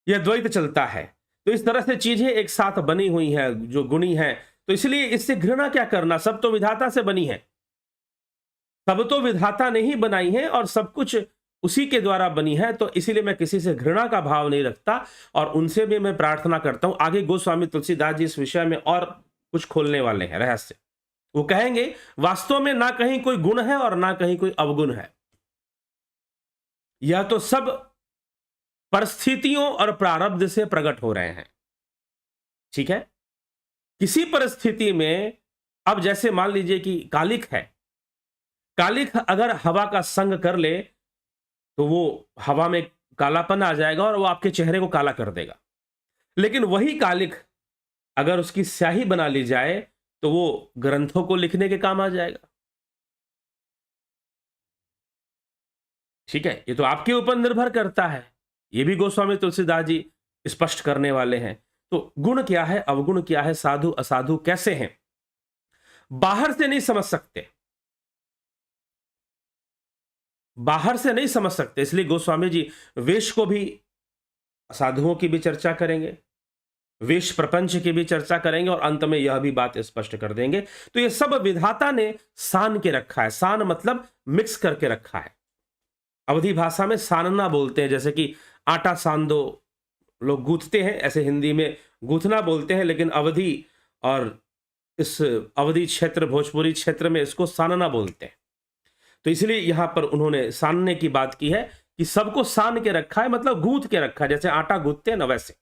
यह द्वैत चलता है। तो इस तरह से चीजें एक साथ बनी हुई है जो गुणी है। तो इसलिए इससे घृणा क्या करना, सब तो विधाता से बनी है, सब तो विधाता ने ही बनाई है और सब कुछ उसी के द्वारा बनी है। तो इसीलिए मैं किसी से घृणा का भाव नहीं रखता, और उनसे भी मैं प्रार्थना करता हूं। आगे गोस्वामी तुलसीदास जी इस विषय में और कुछ खोलने वाले हैं रहस्य। वो कहेंगे वास्तव में ना कहीं कोई गुण है और ना कहीं कोई अवगुण है, यह तो सब परिस्थितियों और प्रारब्ध से प्रकट हो रहे हैं। ठीक है, किसी परिस्थिति में, अब जैसे मान लीजिए कि कालिक है, कालिक अगर हवा का संग कर ले तो वो हवा में कालापन आ जाएगा और वो आपके चेहरे को काला कर देगा। लेकिन वही कालिक अगर उसकी स्याही बना ली जाए तो वो ग्रंथों को लिखने के काम आ जाएगा। ठीक है, ये तो आपके ऊपर निर्भर करता है। ये भी गोस्वामी तुलसीदास जी स्पष्ट करने वाले हैं। तो गुण क्या है, अवगुण क्या है, साधु असाधु कैसे हैं, बाहर से नहीं समझ सकते, बाहर से नहीं समझ सकते। इसलिए गोस्वामी जी वेश को भी, साधुओं की भी चर्चा करेंगे, वेश प्रपंच की भी चर्चा करेंगे, और अंत में यह भी बात स्पष्ट कर देंगे। तो ये सब विधाता ने सान के रखा है। सान मतलब मिक्स करके रखा है। अवधी भाषा में सानना बोलते हैं, जैसे कि आटा सान दो, लोग गूंथते हैं, ऐसे हिंदी में गूंथना बोलते हैं। लेकिन अवधी और इस अवधी क्षेत्र, भोजपुरी क्षेत्र में इसको सानना बोलते हैं। तो इसलिए यहां पर उन्होंने सानने की बात की है कि सबको सान के रखा है, मतलब गूंथ के रखा है, जैसे आटा गूंथते हैं ना वैसे।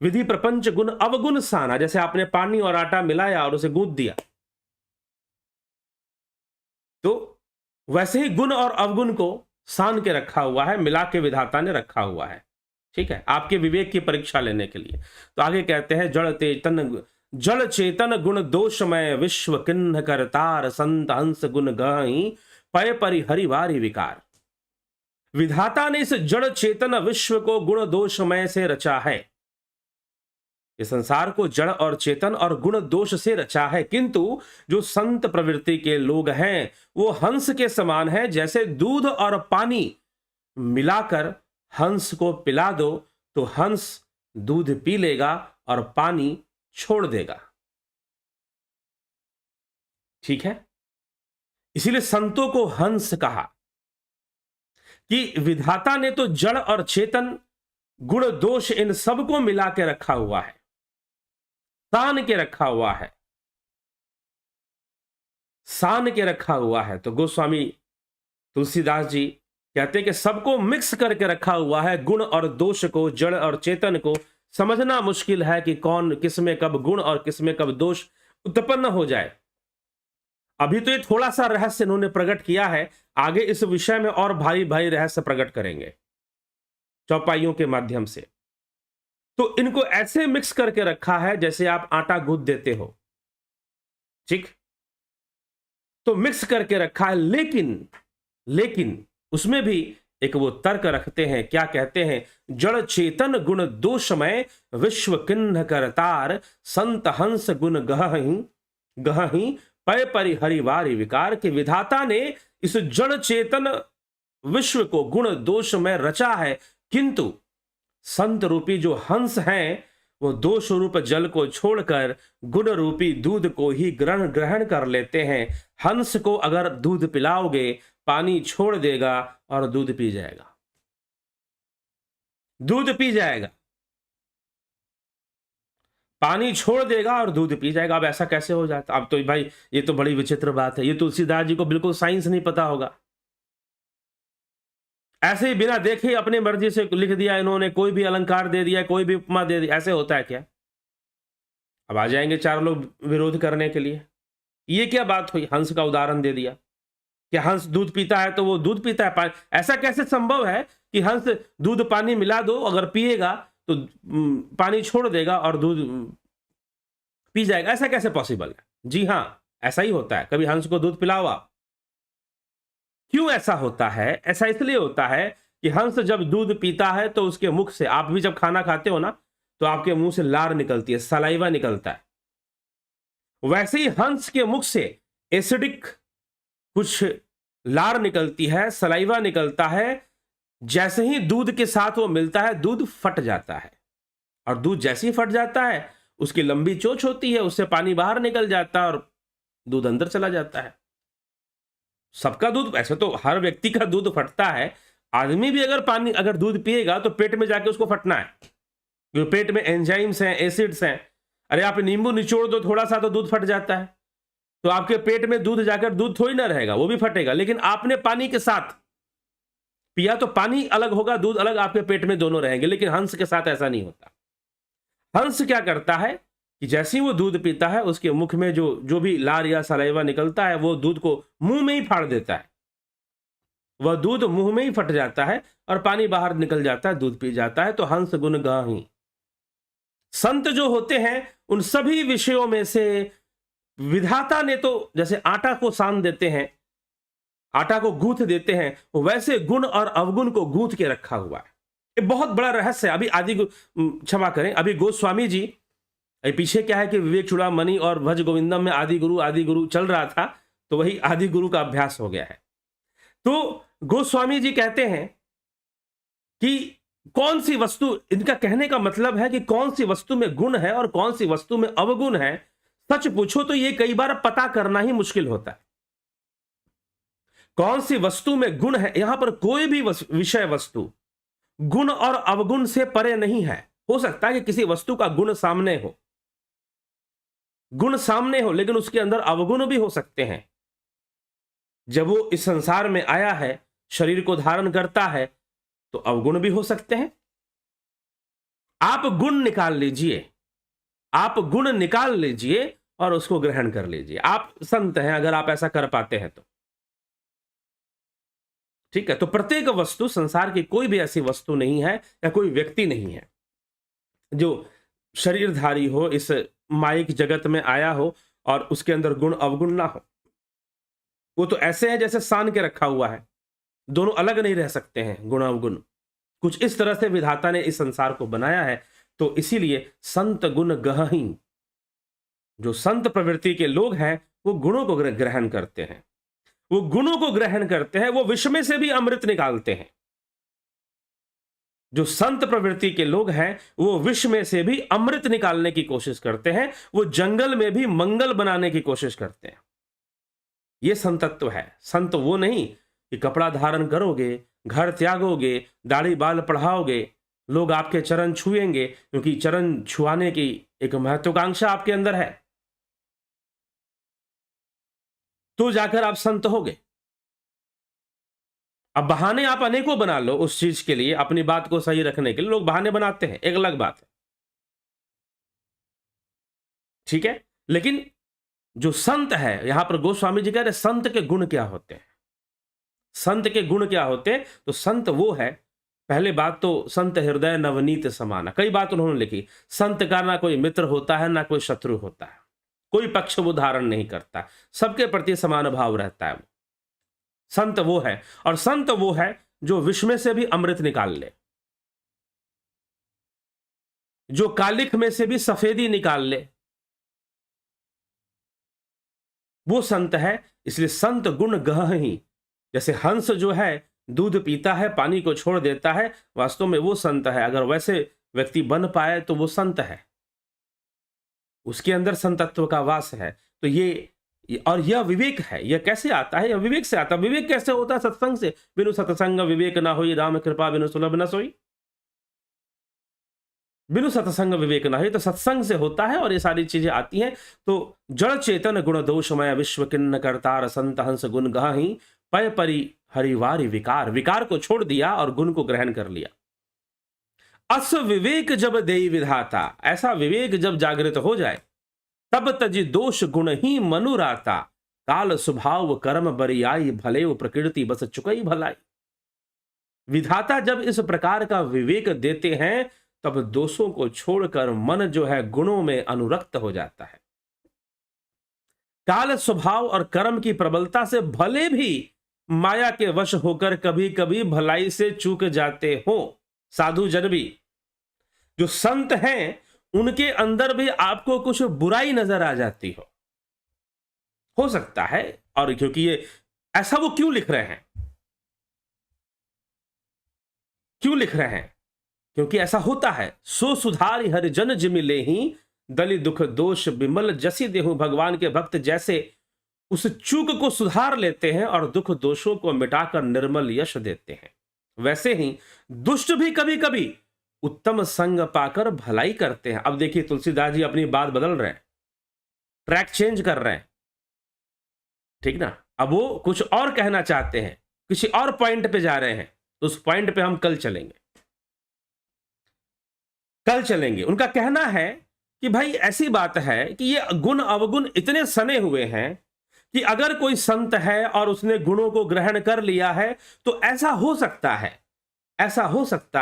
विधि प्रपंच गुण अवगुण साना, जैसे आपने पानी और आटा मिलाया और उसे गूंथ दिया, तो वैसे ही गुण और अवगुण को सान के रखा हुआ है, मिला के विधाता ने रखा हुआ है। ठीक है, आपके विवेक की परीक्षा लेने के लिए। तो आगे कहते हैं, जड़ चेतन गुण दोषमय विश्व किन्ह करतार संत हंस गुण गहि पय परिहरि वारि विकार। विधाता ने इस जड़ चेतन विश्व को गुण दोषमय से रचा है। इस संसार को जड़ और चेतन और गुण दोष से रचा है, किंतु जो संत प्रवृत्ति के लोग हैं वो हंस के समान है। जैसे दूध और पानी मिलाकर हंस को पिला दो तो हंस दूध पी लेगा और पानी छोड़ देगा। ठीक है, इसीलिए संतों को हंस कहा कि विधाता ने तो जड़ और चेतन, गुण दोष इन सबको मिला के रखा हुआ है, सान के रखा हुआ है, सान के रखा हुआ है। तो गोस्वामी तुलसीदास जी कहते हैं कि सबको मिक्स करके रखा हुआ है, गुण और दोष को, जड़ और चेतन को समझना मुश्किल है कि कौन किसमें कब गुण और किसमें कब दोष उत्पन्न हो जाए। अभी तो ये थोड़ा सा रहस्य इन्होंने प्रकट किया है, आगे इस विषय में और भारी भारी रहस्य प्रकट करेंगे चौपाइयों के माध्यम से। तो इनको ऐसे मिक्स करके रखा है जैसे आप आटा गूंथ देते हो, ठीक, तो मिक्स करके रखा है। लेकिन उसमें भी एक वो तर्क रखते हैं, क्या कहते हैं, जड़ चेतन गुण दोषमय विश्व किन्ह करतार संत हंस गुण गहि पय परिहरि वारि विकार। के विधाता ने इस जड़ चेतन विश्व को गुण दोष में रचा है, किंतु संत रूपी जो हंस हैं वो दोष रूप जल को छोड़कर गुण रूपी दूध को ही ग्रहण कर लेते हैं। हंस को अगर दूध पिलाओगे पानी छोड़ देगा और दूध पी जाएगा, दूध पी जाएगा, पानी छोड़ देगा और दूध पी जाएगा। अब ऐसा कैसे हो जाता? अब तो भाई ये तो बड़ी विचित्र बात है, ये तुलसीदास जी को बिल्कुल साइंस नहीं पता होगा। ऐसे ही बिना देखे अपनी मर्जी से लिख दिया इन्होंने, कोई भी अलंकार दे दिया, कोई भी उपमा दे दिया, ऐसे होता है क्या? अब आ जाएंगे चार लोग विरोध करने के लिए, ये क्या बात हुई? हंस का उदाहरण दे दिया कि हंस दूध पीता है तो वो दूध पीता है, पानी, ऐसा कैसे संभव है कि हंस दूध पानी मिला दो, अगर पिएगा तो पानी छोड़ देगा और दूध पी जाएगा, ऐसा कैसे पॉसिबल है? जी हां, ऐसा ही होता है। कभी हंस को दूध पिलाओ आप। क्यों ऐसा होता है? ऐसा इसलिए होता है कि हंस जब दूध पीता है तो उसके मुख से, आप भी जब खाना खाते हो ना तो आपके मुंह से लार निकलती है, सलाइवा निकलता है। वैसे ही हंस के मुख से एसिडिक कुछ लार निकलती है, सलाइवा निकलता है। जैसे ही दूध के साथ वो मिलता है दूध फट जाता है, और दूध जैसे ही फट जाता है उसकी लंबी चोंच होती है, उससे पानी बाहर निकल जाता है और दूध अंदर चला जाता है। सबका दूध, ऐसे तो हर व्यक्ति का दूध फटता है, आदमी भी अगर दूध पिएगा तो पेट में जाके उसको फटना है, क्योंकि पेट में एंजाइम्स हैं, एसिड्स हैं। अरे आप नींबू निचोड़ दो थोड़ा सा तो दूध फट जाता है, तो आपके पेट में दूध जाकर दूध थोड़ी ना रहेगा, वो भी फटेगा। लेकिन आपने पानी के साथ पिया तो पानी अलग होगा, दूध अलग, आपके पेट में दोनों रहेंगे। लेकिन हंस के साथ ऐसा नहीं होता। हंस क्या करता है कि जैसे ही वो दूध पीता है उसके मुख में जो भी लार या सलाइवा निकलता है वो दूध को मुंह में ही फाड़ देता है, वह दूध मुंह में ही फट जाता है और पानी बाहर निकल जाता है, दूध पी जाता है। तो हंस गुण गाहि। संत जो होते हैं उन सभी विषयों में से विधाता ने तो जैसे आटा को सान देते हैं, आटा को गूंथ देते हैं, वैसे गुण और अवगुण को गूंथ के रखा हुआ है। ये बहुत बड़ा रहस्य है। अभी क्षमा करें, अभी गोस्वामी जी, पीछे क्या है कि विवेक चूड़ामणि और भज गोविंदम में आदि गुरु चल रहा था, तो वही आदि गुरु का अभ्यास हो गया है। तो गोस्वामी जी कहते हैं कि कौन सी वस्तु, इनका कहने का मतलब है कि कौन सी वस्तु में गुण है और कौन सी वस्तु में अवगुण है। सच पूछो तो ये कई बार पता करना ही मुश्किल होता है, कौन सी वस्तु में गुण है। यहां पर कोई भी विषय वस्तु गुण और अवगुण से परे नहीं है। हो सकता है कि किसी वस्तु का गुण सामने हो, गुण सामने हो लेकिन उसके अंदर अवगुण भी हो सकते हैं। जब वो इस संसार में आया है, शरीर को धारण करता है, तो अवगुण भी हो सकते हैं। आप गुण निकाल लीजिए, आप गुण निकाल लीजिए और उसको ग्रहण कर लीजिए। आप संत हैं अगर आप ऐसा कर पाते हैं तो। ठीक है, तो प्रत्येक वस्तु, संसार की कोई भी ऐसी वस्तु नहीं है या कोई व्यक्ति नहीं है जो शरीरधारी हो, इस माइक जगत में आया हो और उसके अंदर गुण अवगुण ना हो। वो तो ऐसे है जैसे सान के रखा हुआ है, दोनों अलग नहीं रह सकते हैं, गुण अवगुण। कुछ इस तरह से विधाता ने इस संसार को बनाया है। तो इसीलिए संत गुण गहहि, जो संत प्रवृत्ति के लोग हैं वो गुणों को ग्रहण करते हैं, वो गुणों को ग्रहण करते हैं, वो विष में से भी अमृत निकालते हैं। जो संत प्रवृत्ति के लोग हैं वो विष में से भी अमृत निकालने की कोशिश करते हैं, वो जंगल में भी मंगल बनाने की कोशिश करते हैं। ये संतत्व है। संत वो नहीं कि कपड़ा धारण करोगे, घर त्यागोगे, दाढ़ी बाल पढ़ाओगे, लोग आपके चरण छुएंगे क्योंकि चरण छुआने की एक महत्वाकांक्षा आपके अंदर है, तो जाकर आप संत होगे। अब बहाने आप अनेकों बना लो उस चीज के लिए, अपनी बात को सही रखने के लिए लोग बहाने बनाते हैं, एक अलग बात है, ठीक है। लेकिन जो संत है, यहां पर गोस्वामी जी कह रहे संत के गुण क्या होते हैं। संत के गुण क्या होते हैं? तो संत वो है, पहले बात तो संत हृदय नवनीत समाना, कई बात उन्होंने लिखी। संत का ना कोई मित्र होता है ना कोई शत्रु होता है, कोई पक्ष वो धारण नहीं करता, सबके प्रति समान भाव रहता है। वो संत वो है, और संत वो है जो विष में से भी अमृत निकाल ले, जो कालिख में से भी सफेदी निकाल ले, वो संत है। इसलिए संत गुण गहहि, जैसे हंस जो है दूध पीता है, पानी को छोड़ देता है, वास्तव में वो संत है। अगर वैसे व्यक्ति बन पाए तो वो संत है, उसके अंदर संतत्व का वास है। तो और यह विवेक है। यह कैसे आता है? यह विवेक से आता है। विवेक कैसे होता है? सत्संग से। बिनु सत्संग विवेक ना होई, राम कृपा बिनु सुलभ न सोई। बिनु सत्संग विवेक ना हो, तो सत्संग से होता है और ये सारी चीजें आती हैं। तो जड़ चेतन गुण दोषमय विश्व किन्न करतार संत हंस गुण गहहि, पय परि हरिवारी विकार। विकार को छोड़ दिया और गुण को ग्रहण कर लिया। अस विवेक जब देई विधाता, ऐसा विवेक जब जागृत हो जाए, तब तजी दोष गुण ही मनुराता, काल स्वभाव कर्म बरियाई, भले वो प्रकृति बस चुकई भलाई। विधाता जब इस प्रकार का विवेक देते हैं तब दोषों को छोड़कर मन जो है गुणों में अनुरक्त हो जाता है। काल स्वभाव और कर्म की प्रबलता से भले भी माया के वश होकर कभी कभी भलाई से चूक जाते हो, साधु जन भी, जो संत हैं उनके अंदर भी आपको कुछ बुराई नजर आ जाती हो सकता है। और क्योंकि ये ऐसा वो क्यों लिख रहे हैं, क्यों लिख रहे हैं? क्योंकि ऐसा होता है। सो सुधार हरिजन जिमिले ही, दलि दुख दोष बिमल जसी देहु। भगवान के भक्त जैसे उस चूक को सुधार लेते हैं और दुख दोषों को मिटाकर निर्मल यश देते हैं, वैसे ही दुष्ट भी कभी कभी उत्तम संग पाकर भलाई करते हैं। अब देखिए तुलसीदास जी अपनी बात बदल रहे हैं, ट्रैक चेंज कर रहे हैं, ठीक ना। अब वो कुछ और कहना चाहते हैं, किसी और पॉइंट पे जा रहे हैं, तो उस पॉइंट पे हम कल चलेंगे। उनका कहना है कि भाई ऐसी बात है कि ये गुण अवगुण इतने सने हुए हैं कि अगर कोई संत है और उसने गुणों को ग्रहण कर लिया है तो ऐसा हो सकता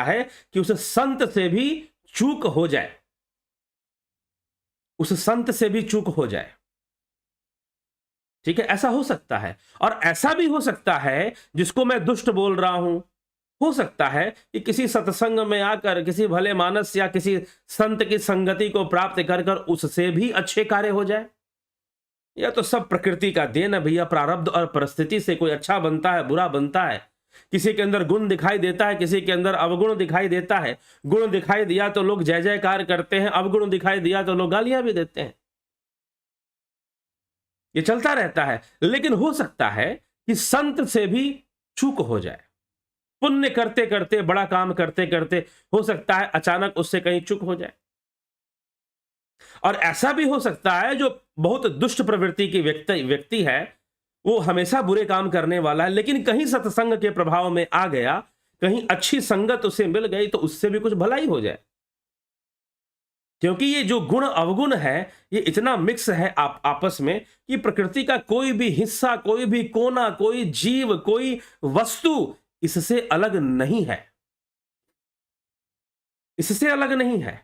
है कि उस संत से भी चूक हो जाए, ठीक है। ऐसा हो सकता है। और ऐसा भी हो सकता है, जिसको मैं दुष्ट बोल रहा हूं, हो सकता है कि किसी सत्संग में आकर किसी भले मानस या किसी संत की संगति को प्राप्त कर उससे भी अच्छे कार्य हो जाए। यह तो सब प्रकृति का देन है भैया, प्रारब्ध और परिस्थिति से कोई अच्छा बनता है, बुरा बनता है। किसी के अंदर गुण दिखाई देता है, किसी के अंदर अवगुण दिखाई देता है। गुण दिखाई दिया तो लोग जय जयकार करते हैं, अवगुण दिखाई दिया तो लोग गालियां भी देते हैं। ये चलता रहता है। लेकिन हो सकता है कि संत से भी चूक हो जाए, पुण्य करते करते, बड़ा काम करते करते हो सकता है अचानक उससे कहीं चूक हो जाए। और ऐसा भी हो सकता है जो बहुत दुष्ट प्रवृत्ति की व्यक्ति है, वो हमेशा बुरे काम करने वाला है, लेकिन कहीं सत्संग के प्रभाव में आ गया, कहीं अच्छी संगत उसे मिल गई तो उससे भी कुछ भलाई हो जाए। क्योंकि ये जो गुण अवगुण है ये इतना मिक्स है आपस में कि प्रकृति का कोई भी हिस्सा, कोई भी कोना, कोई जीव, कोई वस्तु इससे अलग नहीं है, इससे अलग नहीं है।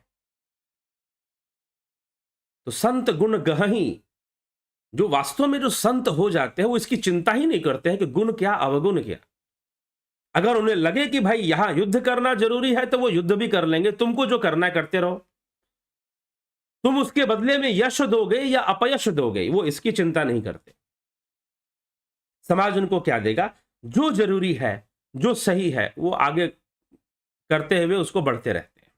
तो संत गुण गहही, जो वास्तव में जो संत हो जाते हैं वो इसकी चिंता ही नहीं करते हैं कि गुण क्या अवगुण क्या। अगर उन्हें लगे कि भाई यहां युद्ध करना जरूरी है तो वो युद्ध भी कर लेंगे, तुमको जो करना है करते रहो, तुम उसके बदले में यश दोगे या अपयश दोगे वो इसकी चिंता नहीं करते। समाज उनको क्या देगा, जो जरूरी है, जो सही है वो आगे करते हुए उसको बढ़ते रहते हैं।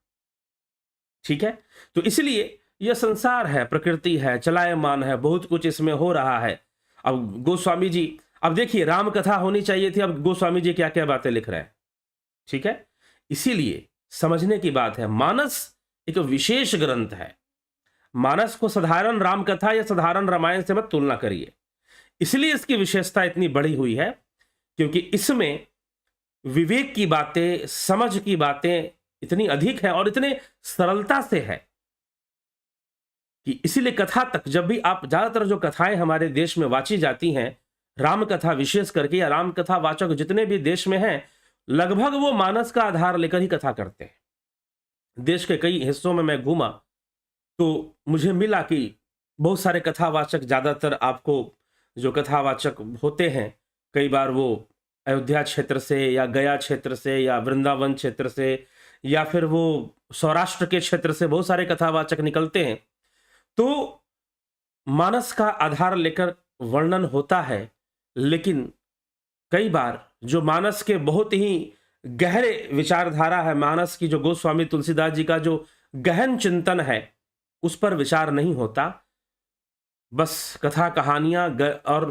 ठीक है, तो इसलिए यह संसार है, प्रकृति है, चलायमान है, बहुत कुछ इसमें हो रहा है। अब गोस्वामी जी, अब देखिए राम कथा होनी चाहिए थी, अब गोस्वामी जी क्या क्या बातें लिख रहे हैं। ठीक है, इसीलिए समझने की बात है, मानस एक विशेष ग्रंथ है। मानस को साधारण राम कथा या साधारण रामायण से मत तुलना करिए, इसलिए इसकी विशेषता इतनी बड़ी हुई है क्योंकि इसमें विवेक की बातें, समझ की बातें इतनी अधिक है और इतने सरलता से है कि इसीलिए कथा तक, जब भी आप ज्यादातर जो कथाएं हमारे देश में वाची जाती हैं, राम कथा विशेष करके या राम कथा वाचक जितने भी देश में हैं, लगभग वो मानस का आधार लेकर ही कथा करते हैं। देश के कई हिस्सों में मैं घूमा तो मुझे मिला कि बहुत सारे कथावाचक, ज्यादातर आपको जो कथावाचक होते हैं, कई बार वो अयोध्या क्षेत्र से या गया क्षेत्र से या वृंदावन क्षेत्र से या फिर वो सौराष्ट्र के क्षेत्र से बहुत सारे कथावाचक निकलते हैं। तो मानस का आधार लेकर वर्णन होता है, लेकिन कई बार जो मानस के बहुत ही गहरे विचारधारा है, मानस की जो गोस्वामी तुलसीदास जी का जो गहन चिंतन है, उस पर विचार नहीं होता। बस कथा कहानियां और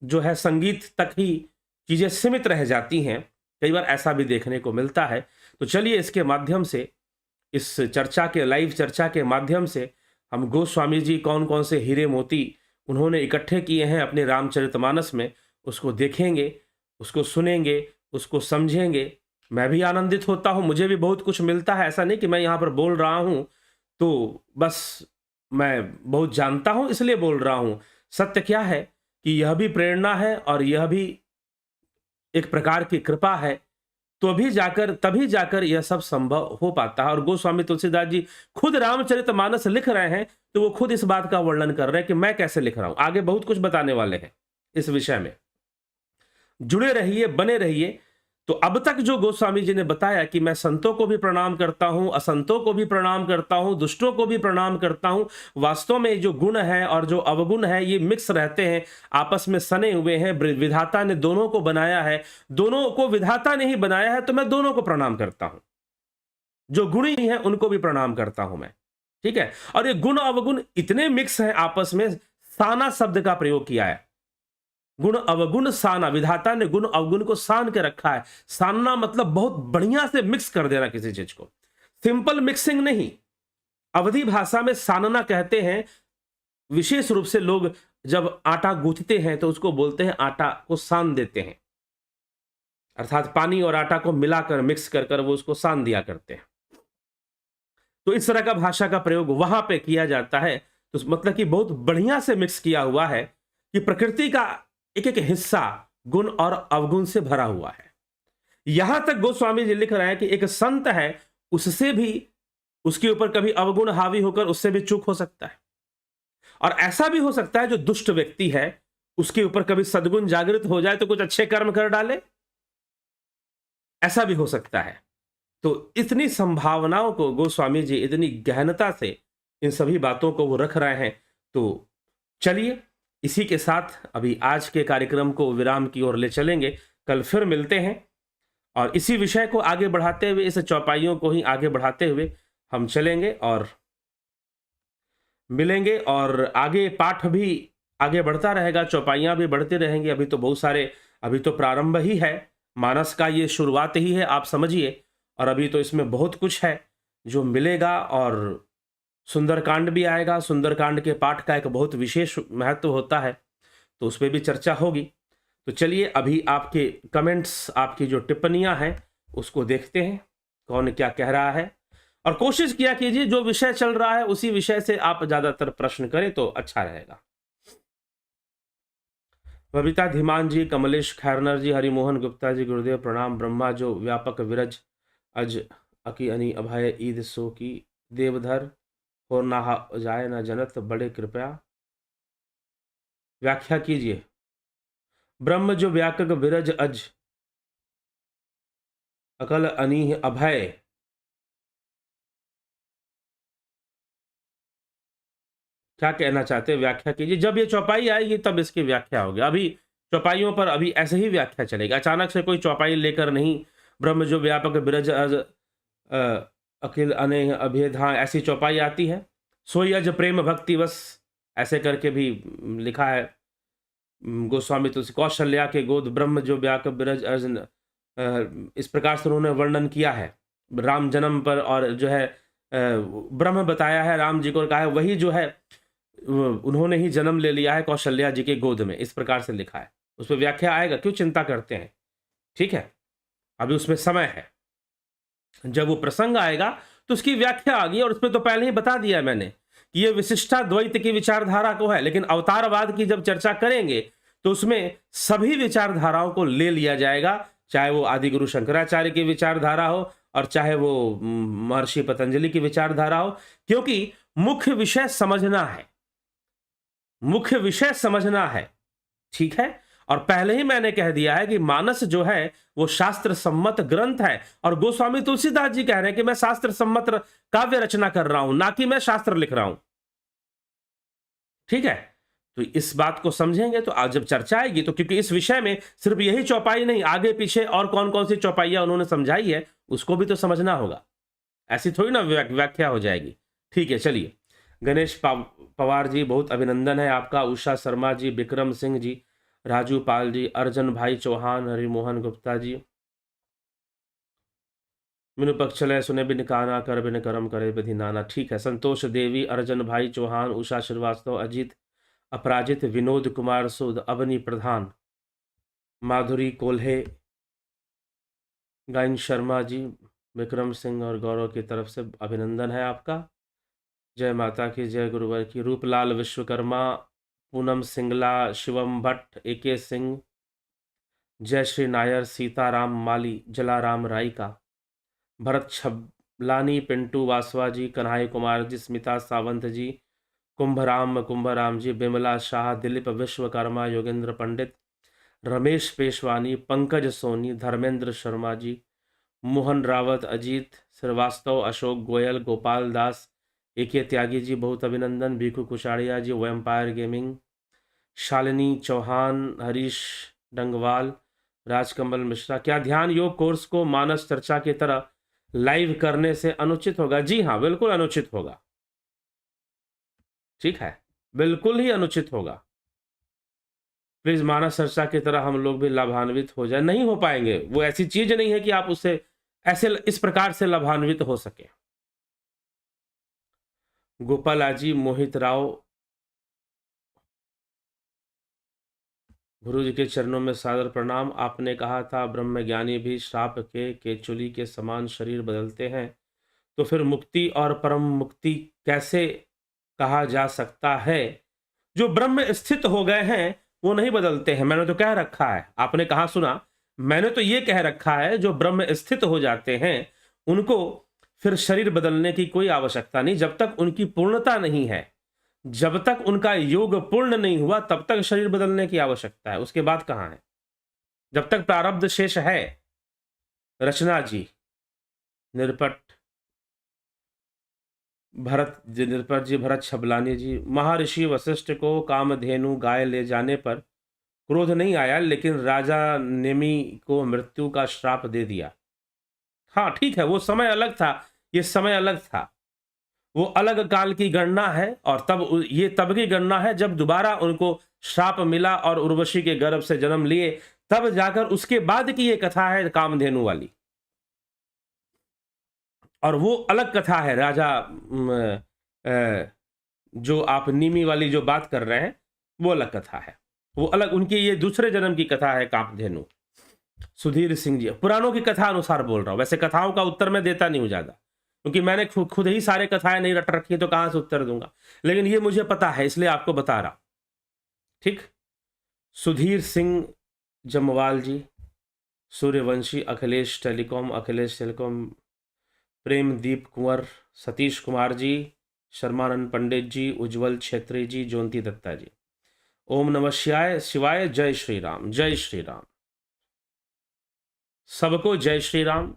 जो है संगीत तक ही चीजें सीमित रह जाती हैं। कई बार ऐसा भी देखने को मिलता है। तो चलिए इसके माध्यम से, इस चर्चा के, लाइव चर्चा के माध्यम से हम गोस्वामी जी कौन कौन से हीरे मोती उन्होंने इकट्ठे किए हैं अपने रामचरितमानस में, उसको देखेंगे, उसको सुनेंगे, उसको समझेंगे। मैं भी आनंदित होता हूं, मुझे भी बहुत कुछ मिलता है। ऐसा नहीं कि मैं यहां पर बोल रहा हूं तो बस मैं बहुत जानता हूं इसलिए बोल रहा हूं। सत्य क्या है कि यह भी प्रेरणा है और यह भी एक प्रकार की कृपा है, तो तभी जाकर यह सब संभव हो पाता है। और गोस्वामी तुलसीदास जी खुद रामचरितमानस लिख रहे हैं तो वो खुद इस बात का वर्णन कर रहे हैं कि मैं कैसे लिख रहा हूं। आगे बहुत कुछ बताने वाले हैं इस विषय में, जुड़े रहिए, बने रहिए। तो अब तक जो गोस्वामी जी ने बताया कि मैं संतों को भी प्रणाम करता हूं, असंतों को भी प्रणाम करता हूं, दुष्टों को भी प्रणाम करता हूं, वास्तव में जो गुण है और जो अवगुण है ये मिक्स रहते हैं, आपस में सने हुए हैं। विधाता ने दोनों को बनाया है, दोनों को विधाता ने ही बनाया है, तो मैं दोनों को प्रणाम करता हूं। जो गुणी है उनको भी प्रणाम करता हूं मैं। ठीक है, और ये गुण अवगुण इतने मिक्स हैं आपस में, साना शब्द का प्रयोग किया है। गुण अवगुण साना, विधाता ने गुण अवगुण को सान के रखा है। सानना मतलब बहुत बढ़िया से मिक्स कर देना किसी चीज को, सिंपल मिक्सिंग नहीं। अवधी भाषा में सानना कहते हैं। विशेष रूप से लोग जब आटा गूंथते हैं तो उसको बोलते हैं आटा को सान देते हैं, अर्थात पानी और आटा को मिलाकर मिक्स कर कर वो उसको सान दिया करते हैं। तो इस तरह का भाषा का प्रयोग वहां पे किया जाता है। तो मतलब कि बहुत बढ़िया से मिक्स किया हुआ है कि प्रकृति का एक एक हिस्सा गुण और अवगुण से भरा हुआ है। यहां तक गोस्वामी जी लिख रहे हैं कि एक संत है, उससे भी, उसके ऊपर कभी अवगुण हावी होकर उससे भी चूक हो सकता है। और ऐसा भी हो सकता है जो दुष्ट व्यक्ति है उसके ऊपर कभी सद्गुण जागृत हो जाए तो कुछ अच्छे कर्म कर डाले, ऐसा भी हो सकता है। तो इतनी संभावनाओं को गोस्वामी जी इतनी गहनता से इन सभी बातों को वो रख रहे हैं। तो चलिए इसी के साथ अभी आज के कार्यक्रम को विराम की ओर ले चलेंगे। कल फिर मिलते हैं और इसी विषय को आगे बढ़ाते हुए, इस चौपाइयों को ही आगे बढ़ाते हुए हम चलेंगे और मिलेंगे। और आगे पाठ भी आगे बढ़ता रहेगा, चौपाइयां भी बढ़ती रहेंगी। अभी तो बहुत सारे, अभी तो प्रारंभ ही है, मानस का ये शुरुआत ही है, आप समझिए। और अभी तो इसमें बहुत कुछ है जो मिलेगा और सुंदरकांड भी आएगा। सुंदरकांड के पाठ का एक बहुत विशेष महत्व होता है, तो उस पर भी चर्चा होगी। तो चलिए अभी आपके कमेंट्स, आपकी जो टिप्पणियां हैं उसको देखते हैं, कौन क्या कह रहा है। और कोशिश किया कीजिए जो विषय चल रहा है उसी विषय से आप ज्यादातर प्रश्न करें तो अच्छा रहेगा। बबीता धीमान जी, कमलेश खैरनर जी, हरिमोहन गुप्ता जी, गुरुदेव प्रणाम। ब्रह्मा जो व्यापक विरज अज अकी अनि अभय ईद सो की देवधर हो ना जाए न जनत बड़े कृपया। व्याख्या कीजिए। ब्रह्म जो व्यापक विरज अज अकल अनि अभय, क्या कहना चाहते हैं? व्याख्या कीजिए। जब ये चौपाई आएगी तब इसकी व्याख्या होगी। अभी चौपाइयों पर अभी ऐसे ही व्याख्या चलेगी, अचानक से कोई चौपाई लेकर नहीं। ब्रह्म जो व्यापक बिरज अज अखिल अने अभेद, हाँ ऐसी चौपाई आती है। सोई अज प्रेम भक्ति बस, ऐसे करके भी लिखा है गोस्वामी तुलसी। कौशल्या के गोद ब्रह्म जो व्यापक बिरज अज, इस प्रकार से उन्होंने वर्णन किया है राम जन्म पर। और जो है ब्रह्म बताया है राम जी को, कहा है वही जो है उन्होंने ही जन्म ले लिया है कौशल्या जी के गोद में, इस प्रकार से लिखा है। उस पर व्याख्या आएगा, क्यों चिंता करते हैं, ठीक है। अभी उसमें समय है, जब वो प्रसंग आएगा तो उसकी व्याख्या आ गई। और उसमें तो पहले ही बता दिया मैंने कि ये विशिष्टा द्वैत की विचारधारा को है, लेकिन अवतारवाद की जब चर्चा करेंगे तो उसमें सभी विचारधाराओं को ले लिया जाएगा, चाहे वो आदि गुरु शंकराचार्य की विचारधारा हो और चाहे वो महर्षि पतंजलि की विचारधारा हो, क्योंकि मुख्य विषय समझना है, मुख्य विषय समझना है, ठीक है। और पहले ही मैंने कह दिया है कि मानस जो है वो शास्त्र सम्मत ग्रंथ है, और गोस्वामी तुलसीदास जी कह रहे हैं कि मैं शास्त्र सम्मत काव्य रचना कर रहा हूं, ना कि मैं शास्त्र लिख रहा हूं, ठीक है। तो इस बात को समझेंगे तो आज जब चर्चा आएगी तो, क्योंकि इस विषय में सिर्फ यही चौपाई नहीं, आगे पीछे और कौन कौन सी चौपाइयां उन्होंने समझाई है उसको भी तो समझना होगा, ऐसी थोड़ी ना व्याख्या हो जाएगी, ठीक है। चलिए, गणेश पवार जी बहुत अभिनंदन है आपका। उषा शर्मा जी, विक्रम सिंह जी, राजू पाल जी, अर्जन भाई चौहान, हरिमोहन गुप्ता जी, मिनु पक्ष चले सुने बिन काना कर बिन कर्म करे विधि नाना, ठीक है। संतोष देवी, अर्जन भाई चौहान, उषा श्रीवास्तव, अजीत अपराजित, विनोद कुमार सूद, अवनी प्रधान, माधुरी कोल्हे, गायन शर्मा जी, विक्रम सिंह और गौरव की तरफ से अभिनंदन है आपका। जय माता की, जय गुरुवर की। रूपलाल विश्वकर्मा, पूनम सिंगला, शिवम भट्ट, AK सिंह, जय श्री नायर, सीताराम माली, जलाराम रायका, भरत छबलानी, पिंटू वासवा जी, कन्हई कुमार जी, स्मिता सावंत जी, कुंभराम जी, बिमला शाह, दिलीप विश्वकर्मा, योगेंद्र पंडित, रमेश पेशवानी, पंकज सोनी, धर्मेंद्र शर्मा जी, मोहन रावत, अजीत श्रीवास्तव, अशोक गोयल, गोपाल दास, AK त्यागी जी बहुत अभिनंदन, भीखू कुशाड़िया जी, वैम्पायर गेमिंग, शालिनी चौहान, हरीश डंगवाल, राजकमल मिश्रा। क्या ध्यान योग कोर्स को मानस चर्चा की तरह लाइव करने से अनुचित होगा? जी हाँ, बिल्कुल अनुचित होगा, ठीक है, बिल्कुल ही अनुचित होगा। प्लीज मानस चर्चा की तरह हम लोग भी लाभान्वित हो जाए, नहीं हो पाएंगे, वो ऐसी चीज नहीं है कि आप उससे ऐसे इस प्रकार से लाभान्वित हो सके। गोपालाजी, मोहित राव, गुरु जी के चरणों में सादर प्रणाम। आपने कहा था ब्रह्मज्ञानी भी श्राप के केचुली के समान शरीर बदलते हैं, तो फिर मुक्ति और परम मुक्ति कैसे कहा जा सकता है? जो ब्रह्म स्थित हो गए हैं वो नहीं बदलते हैं, मैंने तो कह रखा है। आपने कहा सुना? मैंने तो ये कह रखा है जो ब्रह्म स्थित हो जाते हैं उनको फिर शरीर बदलने की कोई आवश्यकता नहीं, जब तक उनकी पूर्णता नहीं है, जब तक उनका योग पूर्ण नहीं हुआ तब तक शरीर बदलने की आवश्यकता है, उसके बाद कहां है, जब तक प्रारब्ध शेष है। रचना जी, निरपट भरत जी, निरपट जी, भरत छबलानी जी, महर्षि वशिष्ठ को कामधेनु गाय ले जाने पर क्रोध नहीं आया, लेकिन राजा नेमि को मृत्यु का श्राप दे दिया। हाँ ठीक है, वो समय अलग था, ये समय अलग था, वो अलग काल की गणना है। और तब ये तब की गणना है जब दोबारा उनको श्राप मिला और उर्वशी के गर्भ से जन्म लिए, तब जाकर उसके बाद की ये कथा है कामधेनु वाली, और वो अलग कथा है राजा जो आप नीमी वाली जो बात कर रहे हैं वो अलग कथा है, वो अलग, उनकी ये दूसरे जन्म की कथा है कामधेनु। सुधीर सिंह जी, पुराणों की कथा अनुसार बोल रहा हूं, वैसे कथाओं का उत्तर मैं देता नहीं हूं ज्यादा, क्योंकि मैंने खुद ही सारे कथाएं नहीं रट रखी, तो कहां से उत्तर दूंगा, लेकिन ये मुझे पता है इसलिए आपको बता रहा। ठीक, सुधीर सिंह जमवाल जी, सूर्यवंशी, अखिलेश टेलीकॉम, प्रेमदीप कुंवर, सतीश कुमार जी, शर्मानंद पंडित जी, उज्जवल छेत्री जी, ज्योति दत्ता जी। ओम नमः शिवाय, जय श्री राम, जय श्री राम, सबको जय श्री राम।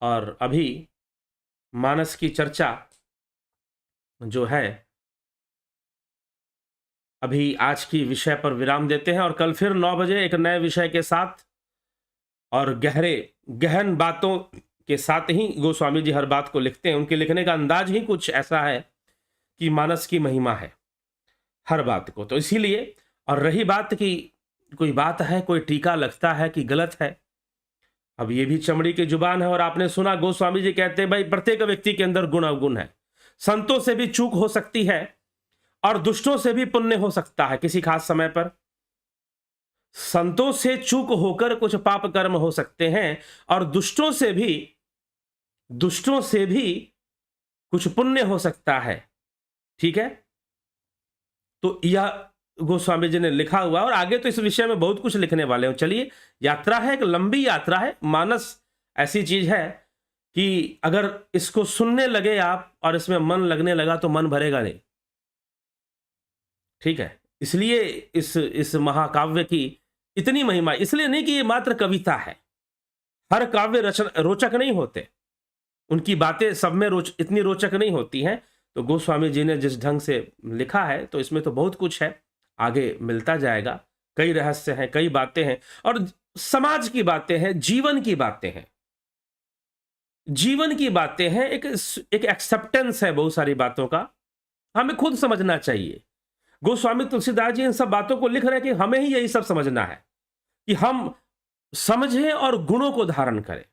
और अभी मानस की चर्चा जो है, अभी आज की विषय पर विराम देते हैं और कल फिर 9 बजे एक नए विषय के साथ और गहन बातों के साथ ही गोस्वामी जी हर बात को लिखते हैं, उनके लिखने का अंदाज ही कुछ ऐसा है कि मानस की महिमा है हर बात को, तो इसीलिए। और रही बात की कोई बात है, कोई टीका लगता है कि गलत है, अब ये भी चमड़ी की जुबान है। और आपने सुना गोस्वामी जी कहते हैं भाई प्रत्येक व्यक्ति के अंदर गुण अवगुण है, संतों से भी चूक हो सकती है और दुष्टों से भी पुण्य हो सकता है किसी खास समय पर। संतों से चूक होकर कुछ पाप कर्म हो सकते हैं और दुष्टों से भी कुछ पुण्य हो सकता है। ठीक है, तो यह गोस्वामी जी ने लिखा हुआ, और आगे तो इस विषय में बहुत कुछ लिखने वाले हो। चलिए, यात्रा है, एक लंबी यात्रा है। मानस ऐसी चीज है कि अगर इसको सुनने लगे आप और इसमें मन लगने लगा तो मन भरेगा नहीं। ठीक है, इसलिए इस महाकाव्य की इतनी महिमा, इसलिए नहीं कि ये मात्र कविता है, हर काव्य रोचक नहीं होते, उनकी बातें सब में इतनी रोचक नहीं होती हैं। तो गोस्वामी जी ने जिस ढंग से लिखा है तो इसमें तो बहुत कुछ है, आगे मिलता जाएगा। कई रहस्य हैं, कई बातें हैं, और समाज की बातें हैं, जीवन की बातें हैं, एक एक्सेप्टेंस है बहुत सारी बातों का, हमें खुद समझना चाहिए। गोस्वामी तुलसीदास जी इन सब बातों को लिख रहे हैं कि हमें ही यही सब समझना है कि हम समझें और गुणों को धारण करें।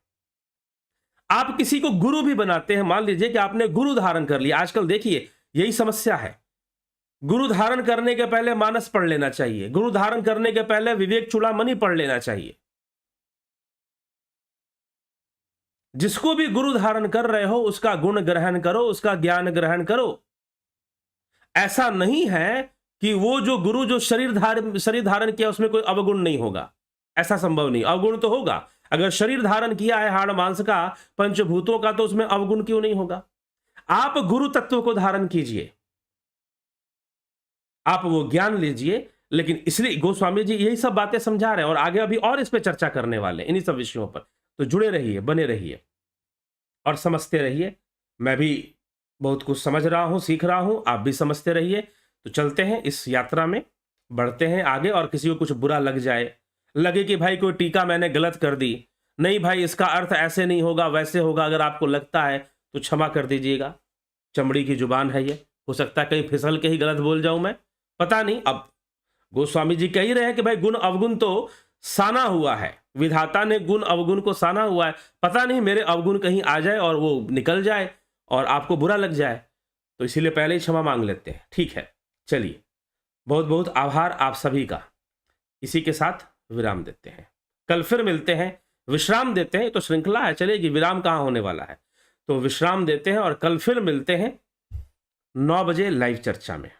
आप किसी को गुरु भी बनाते हैं, मान लीजिए कि आपने गुरु धारण कर लिया, आजकल देखिए यही समस्या है। गुरु धारण करने के पहले मानस पढ़ लेना चाहिए, गुरु धारण करने के पहले विवेक चूड़ामणि पढ़ लेना चाहिए। जिसको भी गुरु धारण कर रहे हो उसका गुण ग्रहण करो, उसका ज्ञान ग्रहण करो। ऐसा नहीं है कि वो जो गुरु जो शरीर धारण किया उसमें कोई अवगुण नहीं होगा, ऐसा संभव नहीं। अवगुण तो होगा, अगर शरीर धारण किया है हाड़ मांस का, पंचभूतों का, तो उसमें अवगुण क्यों नहीं होगा। आप गुरु तत्व को धारण कीजिए, आप वो ज्ञान लीजिए। लेकिन इसलिए गोस्वामी जी यही सब बातें समझा रहे हैं और आगे अभी और इस पे चर्चा करने वाले इन्हीं सब विषयों पर। तो जुड़े रहिए, बने रहिए और समझते रहिए। मैं भी बहुत कुछ समझ रहा हूं, सीख रहा हूं, आप भी समझते रहिए। तो चलते हैं इस यात्रा में, बढ़ते हैं आगे। और किसी को कुछ बुरा लगे कि भाई कोई टीका मैंने गलत कर दी, नहीं भाई इसका अर्थ ऐसे नहीं होगा वैसे होगा, अगर आपको लगता है तो क्षमा कर दीजिएगा, चमड़ी की जुबान है ये, हो सकता है कहीं फिसल के ही गलत बोल जाऊं मैं, पता नहीं। अब गोस्वामी जी कह ही रहे हैं कि भाई गुण अवगुण तो साना हुआ है, विधाता ने गुण अवगुण को साना हुआ है, पता नहीं मेरे अवगुण कहीं आ जाए और वो निकल जाए और आपको बुरा लग जाए, तो इसीलिए पहले ही क्षमा मांग लेते हैं। ठीक है, चलिए, बहुत बहुत आभार आप सभी का। इसी के साथ विराम देते हैं, कल फिर मिलते हैं, विश्राम देते हैं। तो श्रृंखला है, चलेगी, विराम कहाँ होने वाला है, तो विश्राम देते हैं और कल फिर मिलते हैं 9 बजे लाइव चर्चा में।